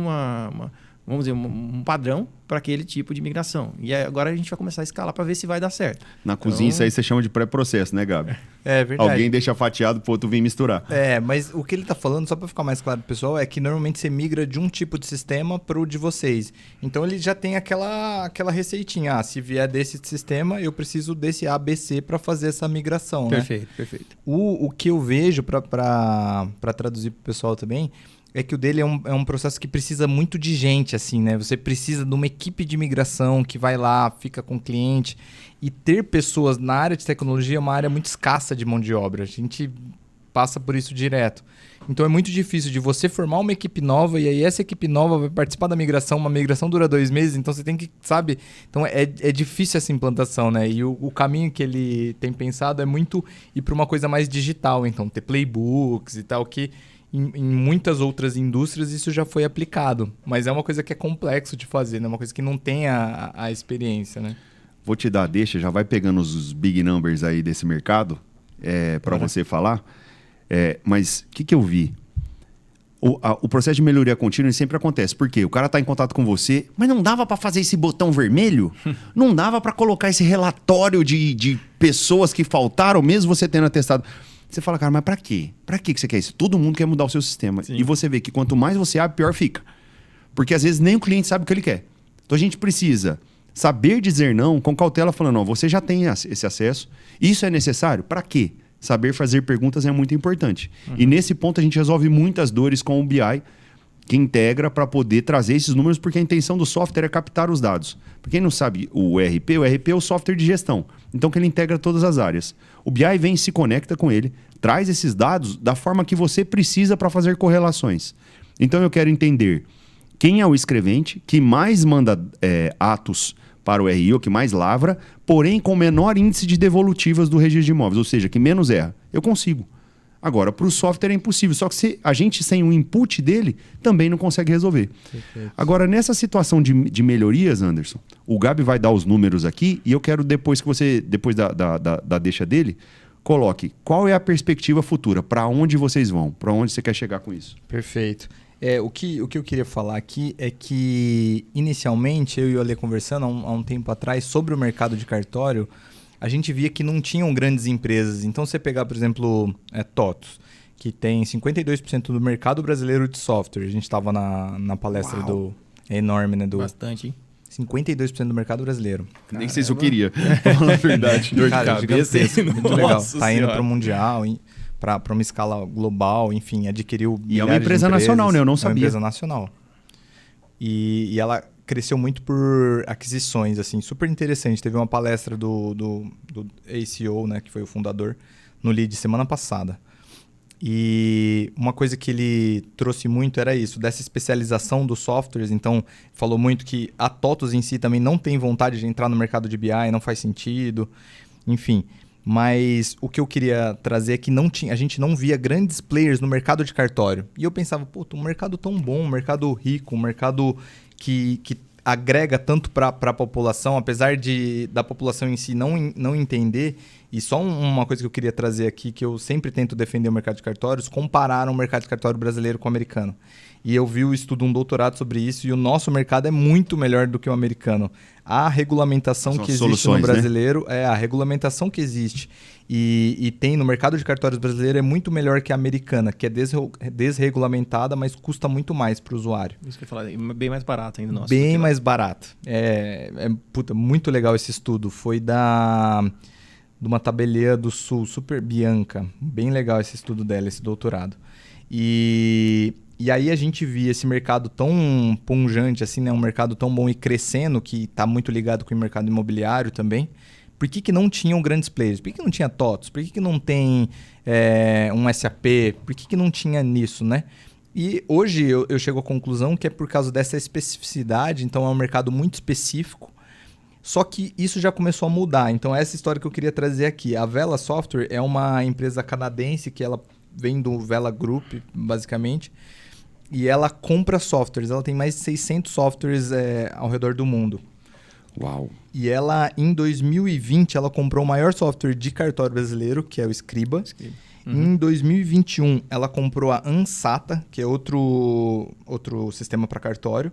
vamos dizer, um padrão para aquele tipo de migração. E agora a gente vai começar a escalar para ver se vai dar certo. Na cozinha isso aí você chama de pré-processo, né, Gabi? É verdade. Alguém deixa fatiado pro outro vir misturar. Mas o que ele está falando, só para ficar mais claro pro pessoal, é que normalmente você migra de um tipo de sistema para o de vocês. Então ele já tem aquela receitinha. Se vier desse sistema, eu preciso desse ABC para fazer essa migração. Perfeito, né? Perfeito. O que eu vejo para traduzir pro pessoal também é que o dele é um processo que precisa muito de gente, assim, né? Você precisa de uma equipe de migração que vai lá, fica com o cliente. E ter pessoas na área de tecnologia é uma área muito escassa de mão de obra. A gente passa por isso direto. Então é muito difícil de você formar uma equipe nova e aí essa equipe nova vai participar da migração. Uma migração dura 2 meses, então você tem que, sabe? Então é difícil essa implantação, né? E o caminho que ele tem pensado é muito ir para uma coisa mais digital. Então ter playbooks e tal, que... Em muitas outras indústrias isso já foi aplicado, mas é uma coisa que é complexo de fazer, né? Uma coisa que não tem a experiência, né? Vou te dar, já vai pegando os big numbers aí desse mercado para você falar. Mas o que eu vi? O processo de melhoria contínua sempre acontece. Por quê? O cara está em contato com você, mas não dava para fazer esse botão vermelho? Não dava para colocar esse relatório de pessoas que faltaram, mesmo você tendo atestado... Você fala, cara, mas pra quê? Pra que você quer isso? Todo mundo quer mudar o seu sistema. Sim. E você vê que quanto mais você abre, pior fica. Porque às vezes nem o cliente sabe o que ele quer. Então a gente precisa saber dizer não com cautela, falando, não, você já tem esse acesso. Isso é necessário? Pra quê? Saber fazer perguntas é muito importante. Uhum. E nesse ponto a gente resolve muitas dores com o BI, que integra para poder trazer esses números, porque a intenção do software é captar os dados. Para quem não sabe, o ERP é o software de gestão. Então que ele integra todas as áreas. O BI vem e se conecta com ele, traz esses dados da forma que você precisa para fazer correlações. Então eu quero entender quem é o escrevente que mais manda atos para o RI, ou que mais lavra, porém com menor índice de devolutivas do registro de imóveis, ou seja, que menos erra. Eu consigo. Agora, para o software é impossível. Só que a gente, sem o input dele, também não consegue resolver. Perfeito. Agora, nessa situação de melhorias, Anderson, o Gabi vai dar os números aqui e eu quero, depois da deixa dele, coloque qual é a perspectiva futura, para onde vocês vão, para onde você quer chegar com isso. Perfeito. O que eu queria falar aqui é que, inicialmente, eu e o Ale conversando há um tempo atrás sobre o mercado de cartório, a gente via que não tinham grandes empresas. Então, você pegar, por exemplo, TOTOS, que tem 52% do mercado brasileiro de software. A gente estava na palestra do... É enorme, né? Bastante, hein? 52% do mercado brasileiro. Nem sei se eu queria. Falando a verdade. Dor de cabeça. Muito legal. Tá indo para o Mundial, para uma escala global, enfim, adquiriu milhares de empresas. E é uma empresa nacional, né? Eu não sabia. É uma empresa nacional. E ela... cresceu muito por aquisições, assim, super interessante. Teve uma palestra do ACO, né, que foi o fundador, no Lead semana passada. E uma coisa que ele trouxe muito era isso, dessa especialização dos softwares. Então, falou muito que a TOTOS em si também não tem vontade de entrar no mercado de BI, não faz sentido, enfim. Mas o que eu queria trazer é que a gente não via grandes players no mercado de cartório. E eu pensava, um mercado tão bom, um mercado rico, um mercado que agrega tanto para a população, apesar da população em si não entender. E só uma coisa que eu queria trazer aqui, que eu sempre tento defender o mercado de cartórios, compararam o mercado de cartório brasileiro com o americano. E eu vi o estudo, um doutorado sobre isso, e o nosso mercado é muito melhor do que o americano. A regulamentação que existe no brasileiro, né? A regulamentação que existe e tem no mercado de cartórios brasileiro é muito melhor que a americana, que é desregulamentada, mas custa muito mais para o usuário. Isso que eu ia falar, bem mais barato ainda. Nossa, bem mais barato. Puta, muito legal esse estudo. Foi de uma tabeliã do Sul, Super Bianca. Bem legal esse estudo dela, esse doutorado. E aí a gente via esse mercado tão pungente, assim, né? Um mercado tão bom e crescendo, que está muito ligado com o mercado imobiliário também. Por que não tinham grandes players? Por que não tinha TOTS? Por que não tem um SAP? Por que não tinha nisso, né? E hoje eu chego à conclusão que é por causa dessa especificidade, então é um mercado muito específico, só que isso já começou a mudar. Então essa história que eu queria trazer aqui. A Vela Software é uma empresa canadense que ela vem do Vela Group, basicamente, e ela compra softwares. Ela tem mais de 600 softwares ao redor do mundo. Uau! E ela, em 2020, ela comprou o maior software de cartório brasileiro, que é o Scriba. Uhum. Em 2021, ela comprou a Ansata, que é outro sistema para cartório.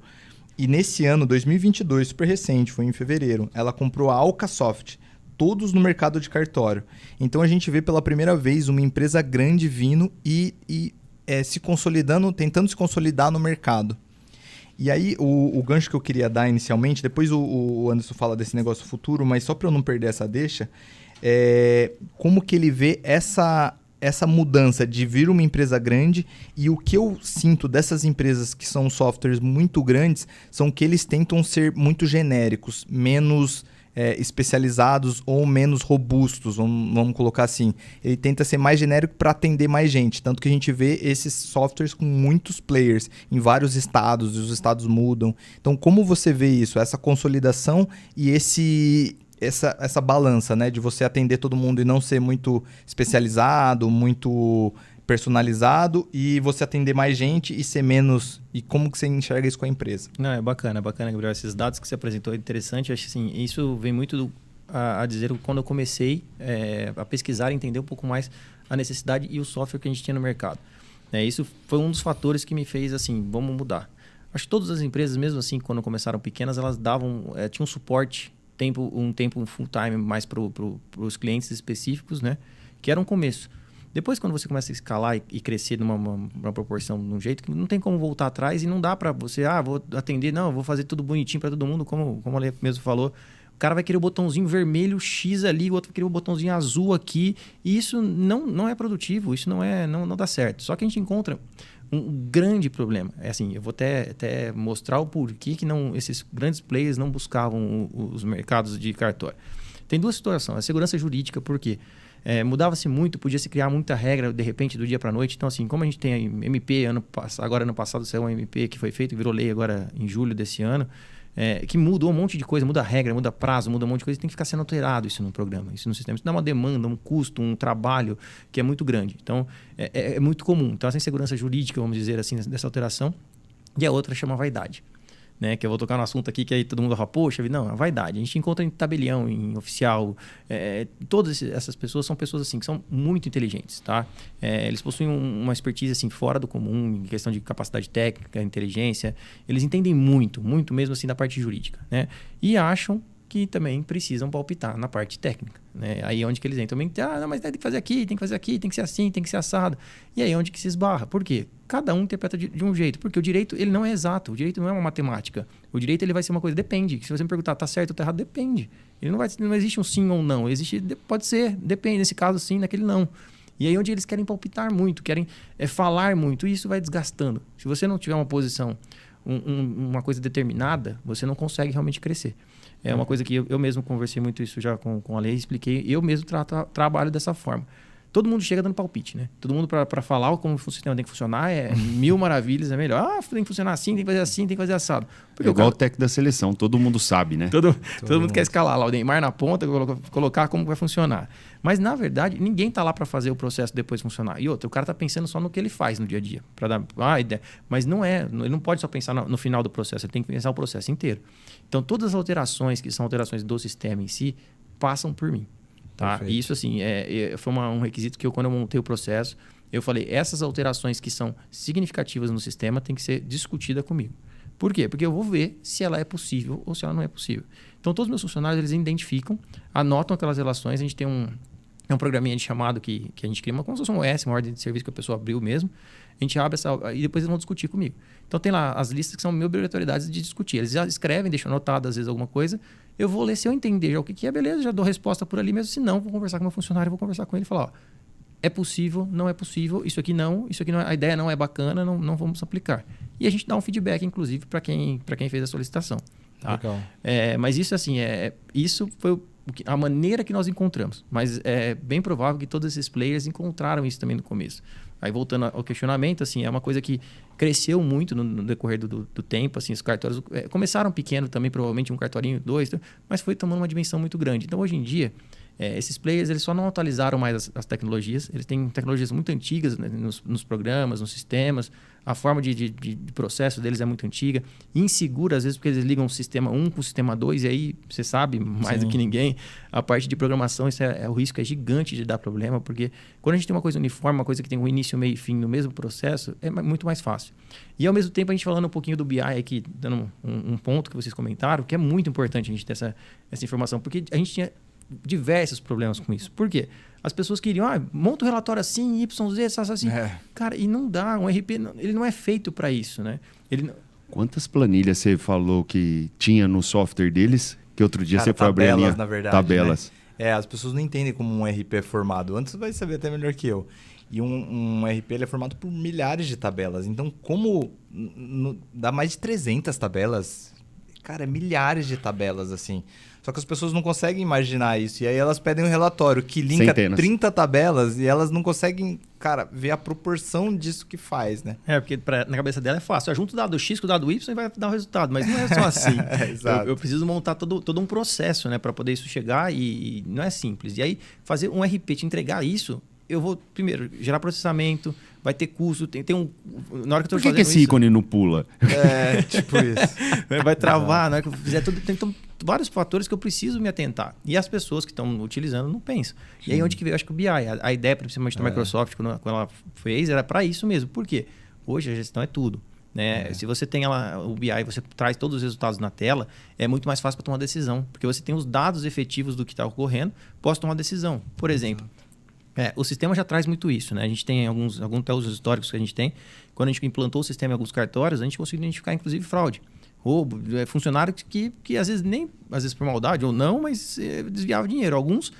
E nesse ano, 2022, super recente, foi em fevereiro, ela comprou a Alcasoft, todos no mercado de cartório. Então a gente vê pela primeira vez uma empresa grande vindo e se consolidando, tentando se consolidar no mercado. E aí, o gancho que eu queria dar inicialmente, depois o Anderson fala desse negócio futuro, mas só para eu não perder essa deixa, como que ele vê essa mudança de vir uma empresa grande, e o que eu sinto dessas empresas que são softwares muito grandes são que eles tentam ser muito genéricos, menos especializados ou menos robustos, vamos colocar assim. Ele tenta ser mais genérico para atender mais gente, tanto que a gente vê esses softwares com muitos players em vários estados, e os estados mudam. Então, como você vê isso, essa consolidação e essa balança, né, de você atender todo mundo e não ser muito especializado, muito personalizado, e você atender mais gente e ser menos... E como que você enxerga isso com a empresa? Não, é bacana, Gabriel. Esses dados que você apresentou é interessante. Eu acho que assim, isso vem muito a dizer quando eu comecei a pesquisar e entender um pouco mais a necessidade e o software que a gente tinha no mercado. Isso foi um dos fatores que me fez assim, vamos mudar. Acho que todas as empresas, mesmo assim, quando começaram pequenas, elas davam, tinham suporte, um tempo full time mais para os clientes específicos, né? Que era um começo. Depois, quando você começa a escalar e crescer numa proporção, de um jeito que não tem como voltar atrás e não dá para você, vou atender, não, vou fazer tudo bonitinho para todo mundo, como a Lê mesmo falou. O cara vai querer o botãozinho vermelho X ali, o outro vai querer o botãozinho azul aqui, e isso não é produtivo, isso não dá certo. Só que a gente encontra um grande problema. Assim, eu vou até mostrar o porquê que esses grandes players não buscavam os mercados de cartório. Tem duas situações. A segurança jurídica, por quê? Mudava-se muito, podia se criar muita regra de repente do dia para a noite. Então, assim, como a gente tem MP, ano passado saiu um MP que foi feito, virou lei agora em julho desse ano, que mudou um monte de coisa, muda regra, muda prazo, muda um monte de coisa, tem que ficar sendo alterado isso no programa, isso no sistema. Isso dá uma demanda, um custo, um trabalho que é muito grande. Então, é muito comum. Então, essa insegurança jurídica, vamos dizer assim, dessa alteração. E a outra chama vaidade. Né, que eu vou tocar no assunto aqui que aí todo mundo fala, poxa, não, a vaidade. A gente encontra em tabelião, em oficial. Todas essas pessoas são pessoas assim, que são muito inteligentes. Tá? Eles possuem uma expertise assim, fora do comum, em questão de capacidade técnica, inteligência. Eles entendem muito, muito mesmo assim da parte jurídica. Né? E acham que também precisam palpitar na parte técnica. Né? Aí é onde que eles entram. Não, mas tem que fazer aqui, tem que fazer aqui, tem que ser assim, tem que ser assado. E aí é onde que se esbarra. Por quê? Cada um interpreta de um jeito. Porque o direito ele não é exato. O direito não é uma matemática. O direito ele vai ser uma coisa, depende. Se você me perguntar, tá certo ou tá errado, depende. Ele não existe um sim ou não. Pode ser, depende. Nesse caso sim, naquele não. E aí onde eles querem palpitar muito, querem falar muito. E isso vai desgastando. Se você não tiver uma posição, uma coisa determinada, você não consegue realmente crescer. É uma coisa que eu mesmo conversei muito isso já com a Lei, expliquei, eu mesmo trabalho dessa forma. Todo mundo chega dando palpite, né? Todo mundo para falar como o sistema tem que funcionar, mil maravilhas, é melhor. Tem que funcionar assim, tem que fazer assim, tem que fazer assado. Porque igual o técnico da seleção, todo mundo sabe, né? Todo mundo quer escalar lá, o Neymar na ponta, colocar como vai funcionar. Mas, na verdade, ninguém tá lá para fazer o processo depois funcionar. E outra, o cara tá pensando só no que ele faz no dia a dia. Para dar ideia. Mas ele não pode só pensar no final do processo, ele tem que pensar o processo inteiro. Então, todas as alterações que são alterações do sistema em si, passam por mim. Tá? E isso, assim, foi um requisito que quando eu montei o processo, Eu falei, essas alterações que são significativas no sistema tem que ser discutida comigo. Por quê? Porque eu vou ver se ela é possível ou se ela não é possível. Então, todos os meus funcionários, eles identificam, anotam aquelas relações. A gente tem um programinha de chamado que a gente cria, como se fosse um OS, uma ordem de serviço que a pessoa abriu mesmo. A gente abre essa e depois eles vão discutir comigo. Então, tem lá as listas que são minhas obrigatoriedades de discutir. Eles já escrevem, deixam anotado, às vezes, alguma coisa. Eu vou ler, se eu entender já o que é, beleza, já dou resposta por ali mesmo. Se não, vou conversar com o meu funcionário, vou conversar com ele e falar, ó, é possível, não é possível, isso aqui não, a ideia não é bacana, não vamos aplicar. E a gente dá um feedback, inclusive, para quem fez a solicitação. Tá? Legal. Mas isso, assim, isso foi a maneira que nós encontramos. Mas é bem provável que todos esses players encontraram isso também no começo. Aí, voltando ao questionamento, assim, é uma coisa que cresceu muito no decorrer do tempo. Assim, os cartórios começaram pequeno também, provavelmente um cartorinho, 2, mas foi tomando uma dimensão muito grande. Então, hoje em dia, esses players eles só não atualizaram mais as tecnologias. Eles têm tecnologias muito antigas, né, nos programas, nos sistemas. A forma de processo deles é muito antiga. Insegura, às vezes, porque eles ligam o sistema 1 com o sistema 2 e aí você sabe mais do que ninguém. A parte de programação, o risco é gigante de dar problema, porque quando a gente tem uma coisa uniforme, uma coisa que tem um início, meio e fim no mesmo processo, é muito mais fácil. E, ao mesmo tempo, a gente falando um pouquinho do BI aqui, dando um ponto que vocês comentaram, que é muito importante a gente ter essa informação, porque a gente tinha diversos problemas com isso. Por quê? As pessoas queriam, monta o relatório assim, YZ, assim. Cara, e não dá. Um RP, ele não é feito para isso, né? Quantas planilhas você falou que tinha no software deles? Que outro dia você foi abrir a linha? Na verdade, tabelas. Né? As pessoas não entendem como um RP é formado. Antes você vai saber até melhor que eu. E um RP ele é formado por milhares de tabelas. Então, como dá mais de 300 tabelas? Cara, milhares de tabelas, assim. Só que as pessoas não conseguem imaginar isso. E aí elas pedem um relatório que linka Centenas. 30 tabelas e elas não conseguem, cara, ver a proporção disso que faz, né? Porque na cabeça dela é fácil. Eu junto o dado X com o dado Y e vai dar o resultado. Mas não é só assim. Exato. Eu preciso montar todo um processo, né, para poder isso chegar e não é simples. E aí, fazer um RP te entregar isso, eu vou, primeiro, gerar processamento, vai ter custo, tem um... Na hora que eu tô Por que esse ícone não pula? Tipo isso. Vai travar, na hora que eu fizer tudo. Tem vários fatores que eu preciso me atentar. E as pessoas que estão utilizando não pensam. E aí onde que veio, acho que o BI, a ideia, principalmente da Microsoft, quando ela fez, era para isso mesmo. Por quê? Hoje a gestão é tudo. Né? Se você tem o BI, você traz todos os resultados na tela, é muito mais fácil para tomar decisão. Porque você tem os dados efetivos do que está ocorrendo, posso tomar decisão. Por exemplo, o sistema já traz muito isso, né? A gente tem alguns casos históricos que a gente tem. Quando a gente implantou o sistema em alguns cartórios, a gente conseguiu identificar, inclusive, fraude. Roubo, funcionário que às vezes por maldade ou não, mas desviava dinheiro. Alguns...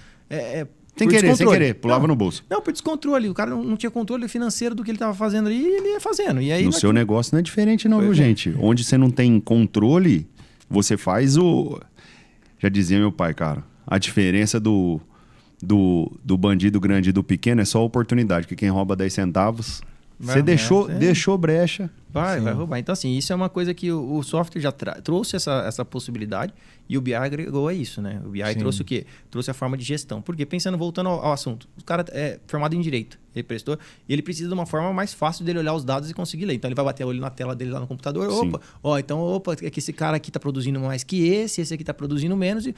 sem querer, pulava no bolso. Não, por descontrole. O cara não tinha controle financeiro do que ele estava fazendo ali e ele ia fazendo. E aí, no seu negócio não é diferente não, viu, gente? Onde você não tem controle, você faz Já dizia meu pai, cara, a diferença do bandido grande e do pequeno é só a oportunidade, que quem rouba 10 centavos... Você deixou brecha. Vai roubar. Então, assim, isso é uma coisa que o software já trouxe essa possibilidade e o BI agregou a isso, né? O BI trouxe o quê? Trouxe a forma de gestão. Porque, voltando ao assunto, o cara é formado em direito, ele prestou, e ele precisa de uma forma mais fácil dele olhar os dados e conseguir ler. Então, ele vai bater o olho na tela dele lá no computador. É que esse cara aqui está produzindo mais que esse aqui está produzindo menos, e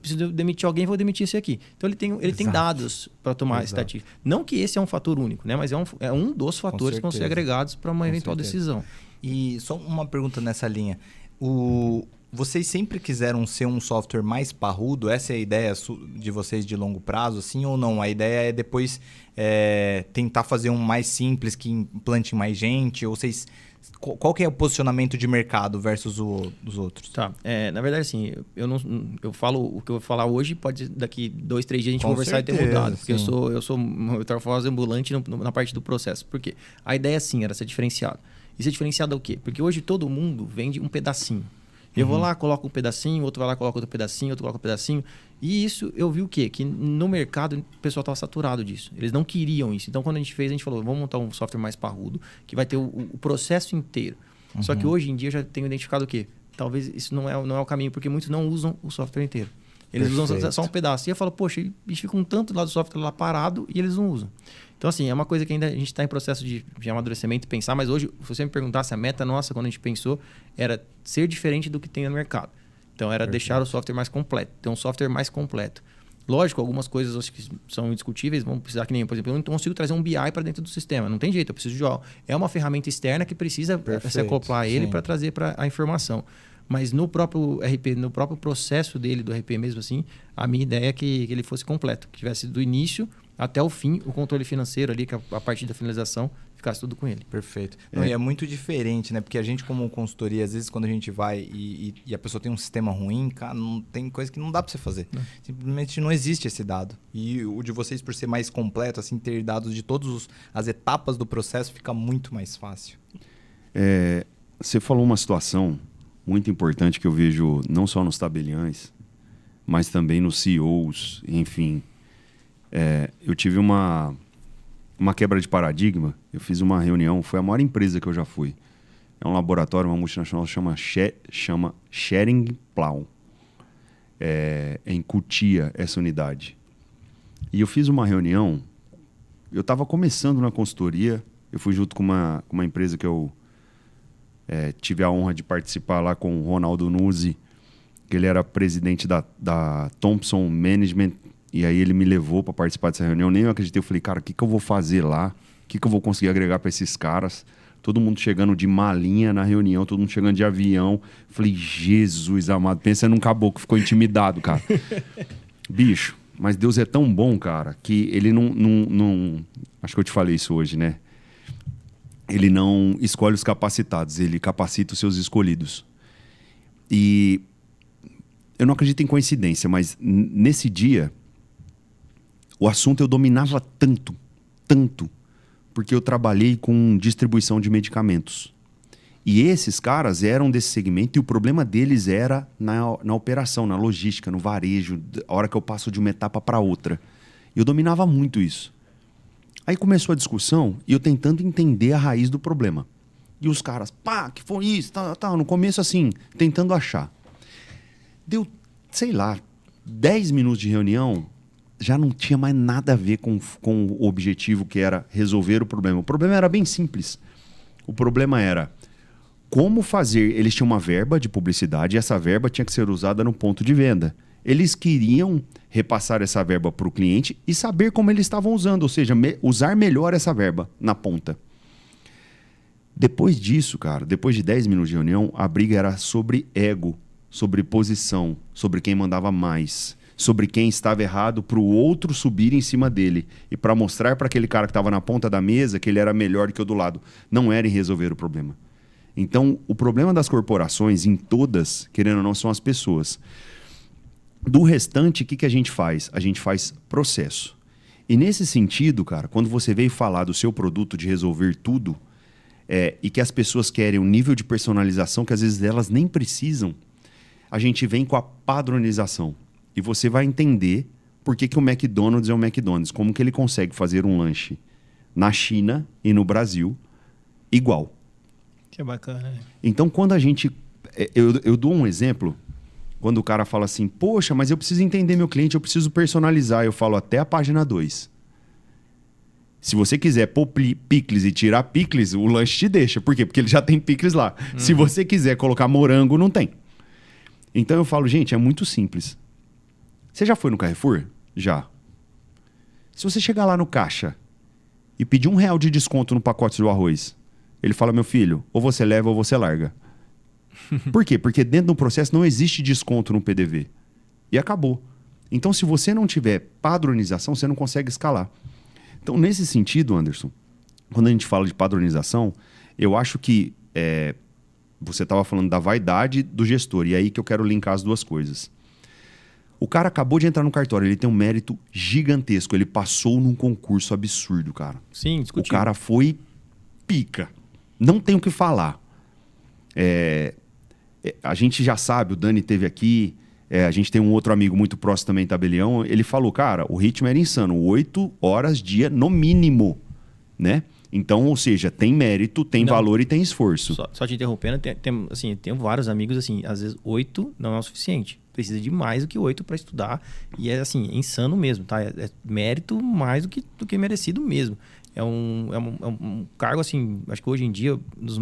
preciso demitir alguém, vou demitir esse aqui. Então, ele tem dados para tomar estatística. Não que esse é um fator único, né? Mas é um dos fatores que vão ser agregados para uma eventual decisão. E só uma pergunta nessa linha. Vocês sempre quiseram ser um software mais parrudo? Essa é a ideia de vocês de longo prazo, sim ou não? A ideia é depois tentar fazer um mais simples, que implante mais gente? Ou vocês... Qual que é o posicionamento de mercado versus os outros? Tá. Na verdade, assim, eu falo o que eu vou falar hoje, pode daqui 2, 3 dias a gente conversar e ter mudado. Porque eu trabalho ambulante na parte do processo. Por quê? A ideia, sim, era ser diferenciado. E ser diferenciado é o quê? Porque hoje todo mundo vende um pedacinho. Eu vou lá, coloco um pedacinho, outro vai lá, coloca outro pedacinho, outro coloca um pedacinho. E isso eu vi o quê? Que no mercado o pessoal estava saturado disso. Eles não queriam isso. Então, quando a gente falou, vamos montar um software mais parrudo, que vai ter o processo inteiro. Só que hoje em dia eu já tenho identificado o quê? Talvez isso não é o caminho, porque muitos não usam o software inteiro. Eles usam só um pedaço. E eu falo, poxa, eles ficam tanto lá do software lá parado e eles não usam. Então, assim, é uma coisa que ainda a gente está em processo de amadurecimento e pensar, mas hoje, se você me perguntasse, a meta nossa, quando a gente pensou, era ser diferente do que tem no mercado. Então, era deixar o software mais completo, ter um software mais completo. Lógico, algumas coisas acho que são indiscutíveis, vão precisar que nem, por exemplo, eu não consigo trazer um BI para dentro do sistema, não tem jeito, eu preciso de é uma ferramenta externa que precisa se acoplar a ele para trazer para a informação. Mas no próprio RP, no próprio processo dele, do RP mesmo assim, a minha ideia é que ele fosse completo, que tivesse do início até o fim o controle financeiro ali, que a partir da finalização ficasse tudo com ele. Perfeito. Não, e é muito diferente, né? Porque a gente, como consultoria, às vezes quando a gente vai e a pessoa tem um sistema ruim, cara, não, tem coisa que não dá para você fazer. Simplesmente não existe esse dado. E o de vocês, por ser mais completo, assim, ter dados de todas as etapas do processo, fica muito mais fácil. Você falou uma situação muito importante que eu vejo não só nos tabeliães, mas também nos CEOs, enfim. Eu tive uma quebra de paradigma. Eu fiz uma reunião, foi a maior empresa que eu já fui. É um laboratório, uma multinacional, chama Schering-Plough. Em Cotia, essa unidade. E eu fiz uma reunião, eu estava começando na consultoria, eu fui junto com uma empresa que eu tive a honra de participar lá com o Ronaldo Nuzzi, que ele era presidente da Thompson Management. E aí ele me levou para participar dessa reunião. Nem eu acreditei. Eu falei, cara, o que eu vou fazer lá? O que eu vou conseguir agregar para esses caras? Todo mundo chegando de malinha na reunião, todo mundo chegando de avião. Eu falei, Jesus amado, pensa num caboclo que ficou intimidado, cara. Bicho, mas Deus é tão bom, cara, que ele não... Acho que eu te falei isso hoje, né? Ele não escolhe os capacitados, ele capacita os seus escolhidos. E eu não acredito em coincidência, mas nesse dia... O assunto eu dominava tanto, porque eu trabalhei com distribuição de medicamentos. E esses caras eram desse segmento e o problema deles era na operação, na logística, no varejo, a hora que eu passo de uma etapa para outra. E eu dominava muito isso. Aí começou a discussão e eu tentando entender a raiz do problema. E os caras, que foi isso? Tá. No começo assim, tentando achar. Deu, sei lá, 10 minutos de reunião... já não tinha mais nada a ver com o objetivo que era resolver o problema. O problema era bem simples. O problema era como fazer... Eles tinham uma verba de publicidade e essa verba tinha que ser usada no ponto de venda. Eles queriam repassar essa verba para o cliente e saber como eles estavam usando, ou seja, usar melhor essa verba na ponta. Depois disso, cara, depois de 10 minutos de reunião, a briga era sobre ego, sobre posição, sobre quem mandava mais... sobre quem estava errado para o outro subir em cima dele e para mostrar para aquele cara que estava na ponta da mesa que ele era melhor do que o do lado. Não era em resolver o problema. Então, o problema das corporações, em todas, querendo ou não, são as pessoas. Do restante, o que a gente faz? A gente faz processo. E nesse sentido, cara, quando você veio falar do seu produto de resolver tudo e que as pessoas querem um nível de personalização que às vezes elas nem precisam, a gente vem com a padronização. E você vai entender por que o McDonald's é o McDonald's. Como que ele consegue fazer um lanche na China e no Brasil igual. Que bacana, né? Então, quando a gente... Eu dou um exemplo. Quando o cara fala assim, poxa, mas eu preciso entender meu cliente, eu preciso personalizar. Eu falo até a página 2. Se você quiser pôr picles e tirar picles, o lanche te deixa. Por quê? Porque ele já tem picles lá. Se você quiser colocar morango, não tem. Então eu falo, gente, é muito simples. Você já foi no Carrefour? Já. Se você chegar lá no caixa e pedir R$1 de desconto no pacote do arroz, ele fala, meu filho, ou você leva ou você larga. Por quê? Porque dentro do processo não existe desconto no PDV. E acabou. Então, se você não tiver padronização, você não consegue escalar. Então, nesse sentido, Anderson, quando a gente fala de padronização, eu acho que você estava falando da vaidade do gestor, e é aí que eu quero linkar as duas coisas. O cara acabou de entrar no cartório, ele tem um mérito gigantesco. Ele passou num concurso absurdo, cara. Sim, discutível. O cara foi pica. Não tem o que falar. A gente já sabe, o Dani esteve aqui, a gente tem um outro amigo muito próximo também, Tabelião. Ele falou, cara, o ritmo era insano. 8 horas dia no mínimo, né? Então, ou seja, tem mérito, tem valor e tem esforço. Só te interrompendo, tenho vários amigos, assim, às vezes 8 não é o suficiente. Precisa de mais do que 8 para estudar. E é assim, é insano mesmo, tá? É mérito mais do que merecido mesmo. É um cargo, assim, acho que hoje em dia, dos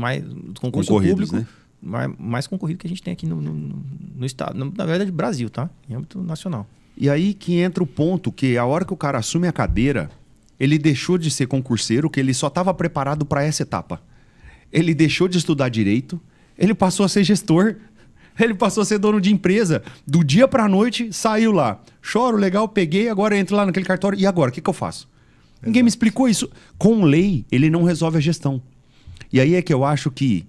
concursos públicos, né? mais concorrido que a gente tem aqui no estado. Na verdade, Brasil, tá? Em âmbito nacional. E aí que entra o ponto que a hora que o cara assume a cadeira, ele deixou de ser concurseiro, que ele só estava preparado para essa etapa. Ele deixou de estudar direito, ele passou a ser gestor, ele passou a ser dono de empresa. Do dia para a noite, saiu lá. Choro, legal, peguei, agora entro lá naquele cartório. E agora, o que eu faço? Exato. Ninguém me explicou isso. Com lei, ele não resolve a gestão. E aí é que eu acho que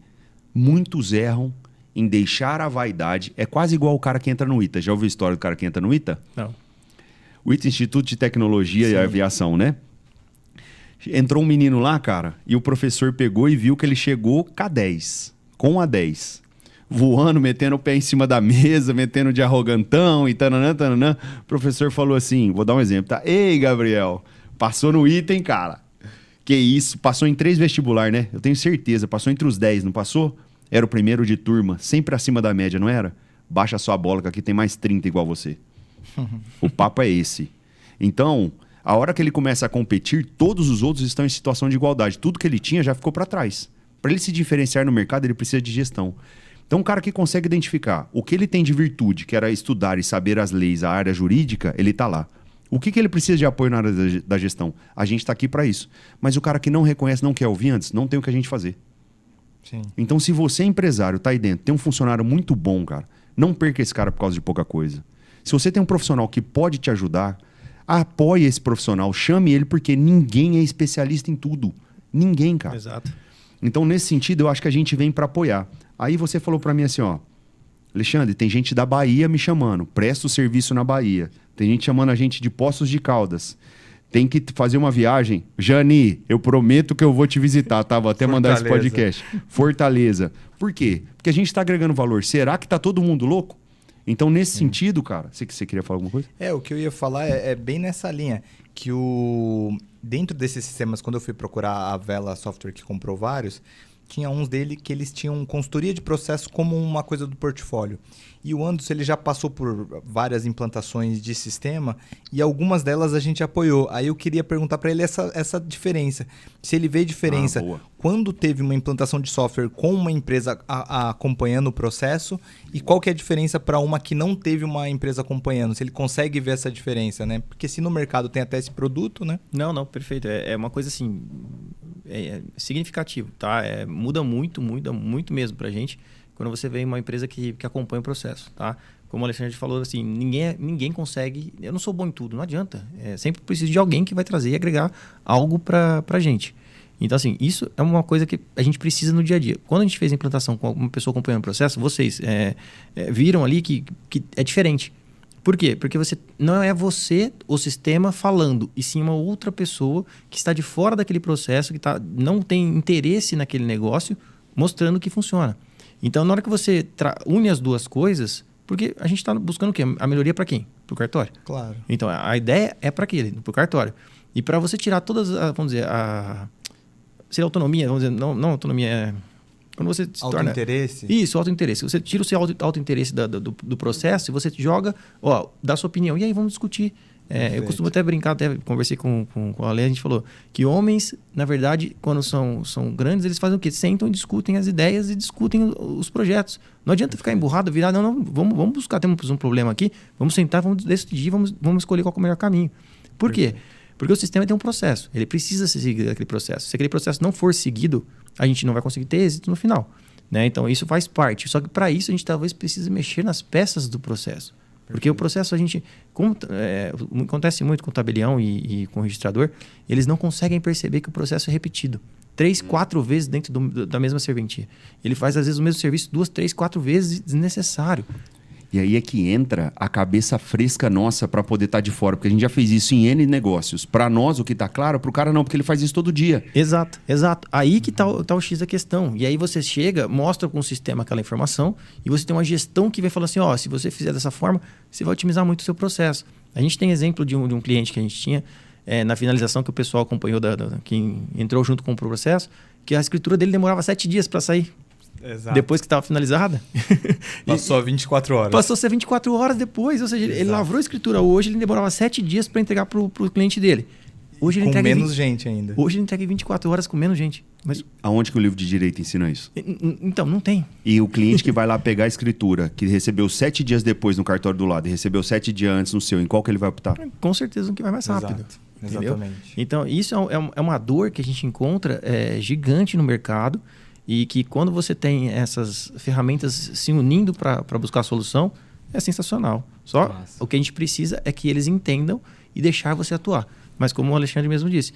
muitos erram em deixar a vaidade. É quase igual o cara que entra no ITA. Já ouviu a história do cara que entra no ITA? Não. O ITA, Instituto de Tecnologia e Aviação, né? Entrou um menino lá, cara, e o professor pegou e viu que ele chegou K10, com a 10. Voando, metendo o pé em cima da mesa, metendo de arrogantão e tananã, tananã. O professor falou assim, vou dar um exemplo, tá? Ei, Gabriel, passou no item, cara. Que isso, passou em 3 vestibular, né? Eu tenho certeza, passou entre os 10, não passou? Era o primeiro de turma, sempre acima da média, não era? Baixa sua bola, que aqui tem mais 30 igual você. O papo é esse. Então, a hora que ele começa a competir, todos os outros estão em situação de igualdade. Tudo que ele tinha já ficou para trás. Para ele se diferenciar no mercado, ele precisa de gestão. Então, um cara que consegue identificar o que ele tem de virtude, que era estudar e saber as leis, a área jurídica, ele está lá. O que ele precisa de apoio na área da gestão? A gente está aqui para isso. Mas o cara que não reconhece, não quer ouvir antes, não tem o que a gente fazer. Sim. Então, se você é empresário, está aí dentro, tem um funcionário muito bom, cara, não perca esse cara por causa de pouca coisa. Se você tem um profissional que pode te ajudar, apoie esse profissional, chame ele, porque ninguém é especialista em tudo. Ninguém, cara. Exato. Então, nesse sentido, eu acho que a gente vem para apoiar. Aí você falou para mim assim, ó, Alexandre, tem gente da Bahia me chamando, presta o serviço na Bahia. Tem gente chamando a gente de Poços de Caldas. Tem que fazer uma viagem. Jani, eu prometo que eu vou te visitar, tá? Vou até mandar esse podcast. Fortaleza. Por quê? Porque a gente está agregando valor. Será que tá todo mundo louco? Então, nesse sentido, cara... Você queria falar alguma coisa? O que eu ia falar é bem nessa linha. Que dentro desses sistemas, quando eu fui procurar a Vela Software, que comprou vários, tinha uns dele que eles tinham consultoria de processo como uma coisa do portfólio. E o Anderson, ele já passou por várias implantações de sistema e algumas delas a gente apoiou. Aí eu queria perguntar para ele essa diferença. Se ele vê diferença quando teve uma implantação de software com uma empresa acompanhando o processo e qual que é a diferença para uma que não teve uma empresa acompanhando. Se ele consegue ver essa diferença, né? Porque se no mercado tem até esse produto, né? Não, perfeito. É uma coisa assim, significativo, tá? Muda muito mesmo pra gente quando você vê uma empresa que acompanha o processo, tá? Como o Alexandre falou, assim, ninguém consegue... Eu não sou bom em tudo, não adianta. Sempre preciso de alguém que vai trazer e agregar algo pra gente. Então, assim, isso é uma coisa que a gente precisa no dia a dia. Quando a gente fez a implantação com uma pessoa acompanhando o processo, vocês viram ali que é diferente. Por quê? Porque não é você, o sistema, falando, e sim uma outra pessoa que está de fora daquele processo, que não tem interesse naquele negócio, mostrando que funciona. Então, na hora que você une as duas coisas, porque a gente está buscando o quê? A melhoria para quem? Para o cartório. Claro. Então, a ideia é para aquele, para o cartório. E para você tirar todas, vamos dizer, seria autonomia, vamos dizer, não autonomia, quando você se torna... Autointeresse? Isso, autointeresse. Você tira o seu autointeresse do processo e você joga, dá sua opinião. E aí, vamos discutir. Eu costumo até brincar, até conversei com a Lê, a gente falou que homens, na verdade, quando são grandes, eles fazem o quê? Sentam, discutem as ideias e discutem os projetos. Não adianta ficar emburrado, virar, não, vamos buscar, temos um problema aqui, vamos sentar, vamos decidir, vamos escolher qual é o melhor caminho. Por quê? Porque o sistema tem um processo, ele precisa seguir aquele processo. Se aquele processo não for seguido, a gente não vai conseguir ter êxito no final, né? Então, isso faz parte. Só que para isso, a gente talvez precise mexer nas peças do processo. Porque o processo, acontece muito com o tabelião e com o registrador, eles não conseguem perceber que o processo é repetido. 3, 4 vezes dentro da mesma serventia. Ele faz, às vezes, o mesmo serviço 2, 3, 4 vezes desnecessário. E aí é que entra a cabeça fresca nossa para poder estar de fora. Porque a gente já fez isso em N negócios. Para nós, o que está claro, para o cara não, porque ele faz isso todo dia. Exato. Aí que tá o X da questão. E aí você chega, mostra com o sistema aquela informação e você tem uma gestão que vai falar assim, se você fizer dessa forma, você vai otimizar muito o seu processo. A gente tem exemplo de um cliente que a gente tinha, na finalização que o pessoal acompanhou, quem entrou junto com o processo, que a escritura dele demorava 7 dias para sair. Exato. Depois que estava finalizada. Passou 24 horas. Passou a ser 24 horas depois. Ou seja, ele lavrou a escritura hoje, ele demorava 7 dias para entregar para o cliente dele. Hoje ele com entrega menos gente ainda. Hoje ele entrega em 24 horas com menos gente. Mas Aonde que o livro de direito ensina isso? então, não tem. E o cliente que vai lá pegar a escritura, que recebeu 7 dias depois no cartório do lado e recebeu 7 dias antes no seu, em qual que ele vai optar? Com certeza um que vai mais rápido. Exato. Entendeu? Exatamente. Então, isso é uma dor que a gente encontra gigante no mercado e que quando você tem essas ferramentas se unindo para buscar a solução, é sensacional. Só Nossa. o que a gente precisa é que eles entendam e deixar você atuar. Mas como o Alexandre mesmo disse,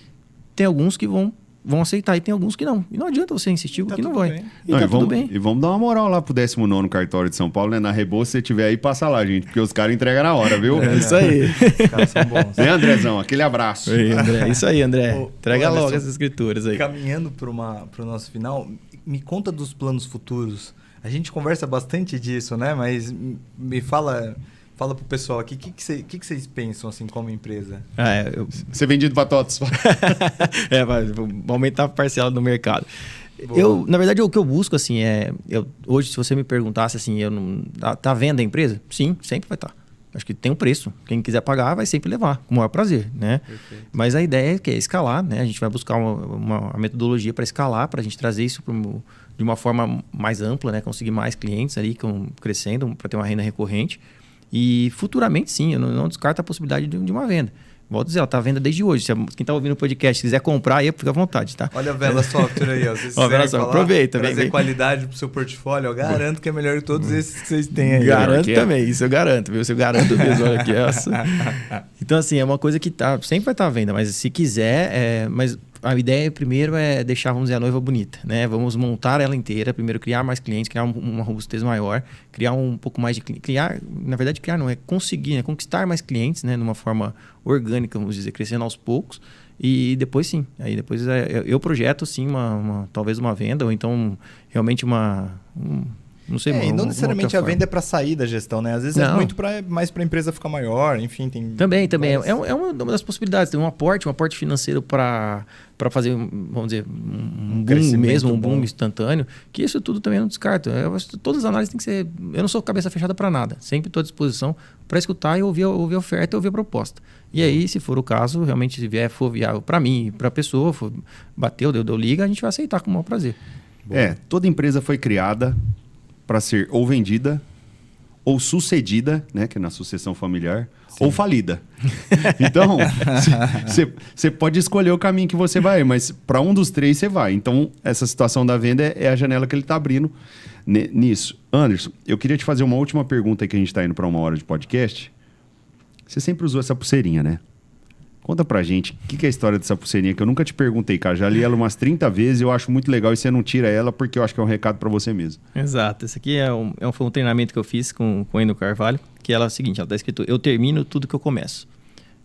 tem alguns que vão aceitar e tem alguns que não. E não adianta você insistir porque Tá não tudo vai. bem. E tá tudo vamos, bem. E vamos dar uma moral lá pro 19º cartório de São Paulo, né? Na Rebô, se você tiver aí, passa lá, gente. Porque os caras entregam na hora, viu? É isso aí. Os caras são bons. Né, Andrezão? Aquele abraço. Oi, André. Isso aí, André. Entrega Anderson, logo essas escrituras aí. Caminhando para o nosso final, me conta dos planos futuros. A gente conversa bastante disso, né? Mas me fala pro pessoal aqui, o que vocês pensam assim como empresa? Ser vendido pra TOTS. Vai aumentar a parcela do mercado. Na verdade, o que eu busco, assim, hoje, se você me perguntasse assim, tá à venda a empresa? Sim, sempre vai estar. Acho que tem um preço. Quem quiser pagar vai sempre levar, com o maior prazer, né? Perfeito. Mas a ideia é escalar, né? A gente vai buscar uma metodologia para escalar, para a gente trazer isso de uma forma mais ampla, né? Conseguir mais clientes ali crescendo, para ter uma renda recorrente. E futuramente, sim, eu não descarto a possibilidade de uma venda. Volto a dizer, ela está à venda desde hoje. Quem está ouvindo o podcast quiser comprar, aí fica à vontade, tá? Olha a Vela Software aí, ó. Se Vela Software, aproveita. Trazer qualidade pro seu portofólio, eu garanto que é melhor que todos esses que vocês têm aí. Garanto também, isso eu garanto, viu? Isso eu garanto mesmo, olha aqui. Então, assim, é uma coisa que sempre vai estar à venda, mas se quiser, mas a ideia primeiro é deixar, vamos dizer, a noiva bonita, né? Vamos montar ela inteira, primeiro criar mais clientes, criar uma robustez maior, criar um pouco mais de criar, na verdade criar não, é conseguir, né? Conquistar mais clientes, né? De uma forma orgânica, vamos dizer, crescendo aos poucos e depois sim, aí depois eu projeto sim talvez uma venda ou então realmente não sei, e não necessariamente a venda é para sair da gestão, né? Às vezes é muito mais para a empresa ficar maior, enfim, tem... Também. É uma das possibilidades. Tem um aporte financeiro para fazer, vamos dizer, um boom mesmo, um boom instantâneo, que isso tudo também eu não descarto. Todas as análises têm que ser... Eu não sou cabeça fechada para nada. Sempre estou à disposição para escutar e ouvir a oferta e ouvir a proposta. E aí, se for o caso, realmente, se for viável para mim, para a pessoa, bateu, deu liga, a gente vai aceitar com o maior prazer. Toda empresa foi criada para ser ou vendida, ou sucedida, né, que é na sucessão familiar, ou falida. Então, você pode escolher o caminho que você vai, mas para um dos três você vai. Então, essa situação da venda é a janela que ele está abrindo nisso. Anderson, eu queria te fazer uma última pergunta, que a gente está indo para 1 hora de podcast. Você sempre usou essa pulseirinha, né? Conta pra gente, o que é a história dessa pulseirinha, que eu nunca te perguntei, cara. Já li ela umas 30 vezes, eu acho muito legal e você não tira ela porque eu acho que é um recado pra você mesmo. Exato. Esse aqui foi um treinamento que eu fiz com o Eno Carvalho, que ela é o seguinte, ela tá escrito, eu termino tudo que eu começo.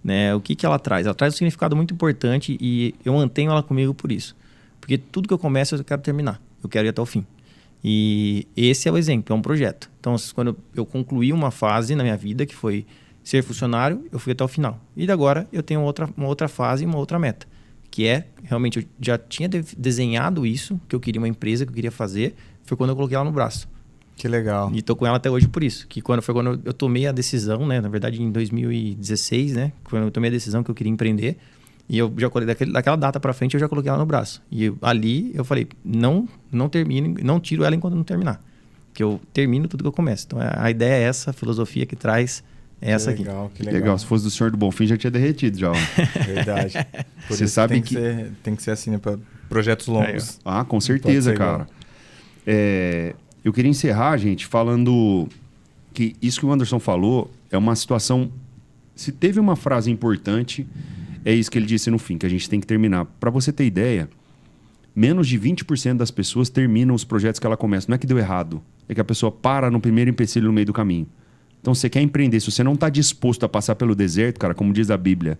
Né? O que ela traz? Ela traz um significado muito importante e eu mantenho ela comigo por isso. Porque tudo que eu começo eu quero terminar, eu quero ir até o fim. E esse é o exemplo, é um projeto. Então, quando eu concluí uma fase na minha vida, que foi ser funcionário, eu fui até o final. E agora eu tenho uma outra fase e uma outra meta. Que é, realmente, eu já tinha desenhado isso, que eu queria uma empresa, que eu queria fazer. Foi quando eu coloquei ela no braço. Que legal. E tô com ela até hoje por isso. Que foi quando eu tomei a decisão, né? Na verdade, em 2016, né? Quando eu tomei a decisão que eu queria empreender. E eu já coloquei, daquela data pra frente, eu já coloquei ela no braço. E ali eu falei, não termino, não tiro ela enquanto não terminar. Que eu termino tudo que eu começo. Então, a ideia é essa, a filosofia que traz... essa aqui. Que legal. Se fosse do Senhor do Bonfim, já tinha derretido já. Verdade. Por Você isso sabe tem que ser assim, né? Para projetos longos. Com certeza, cara. Eu queria encerrar, gente, falando que isso que o Anderson falou é uma situação... Se teve uma frase importante, é isso que ele disse no fim, que a gente tem que terminar. Para você ter ideia, menos de 20% das pessoas terminam os projetos que ela começa. Não é que deu errado, é que a pessoa para no primeiro empecilho no meio do caminho. Então, você quer empreender, se você não está disposto a passar pelo deserto, cara, como diz a Bíblia,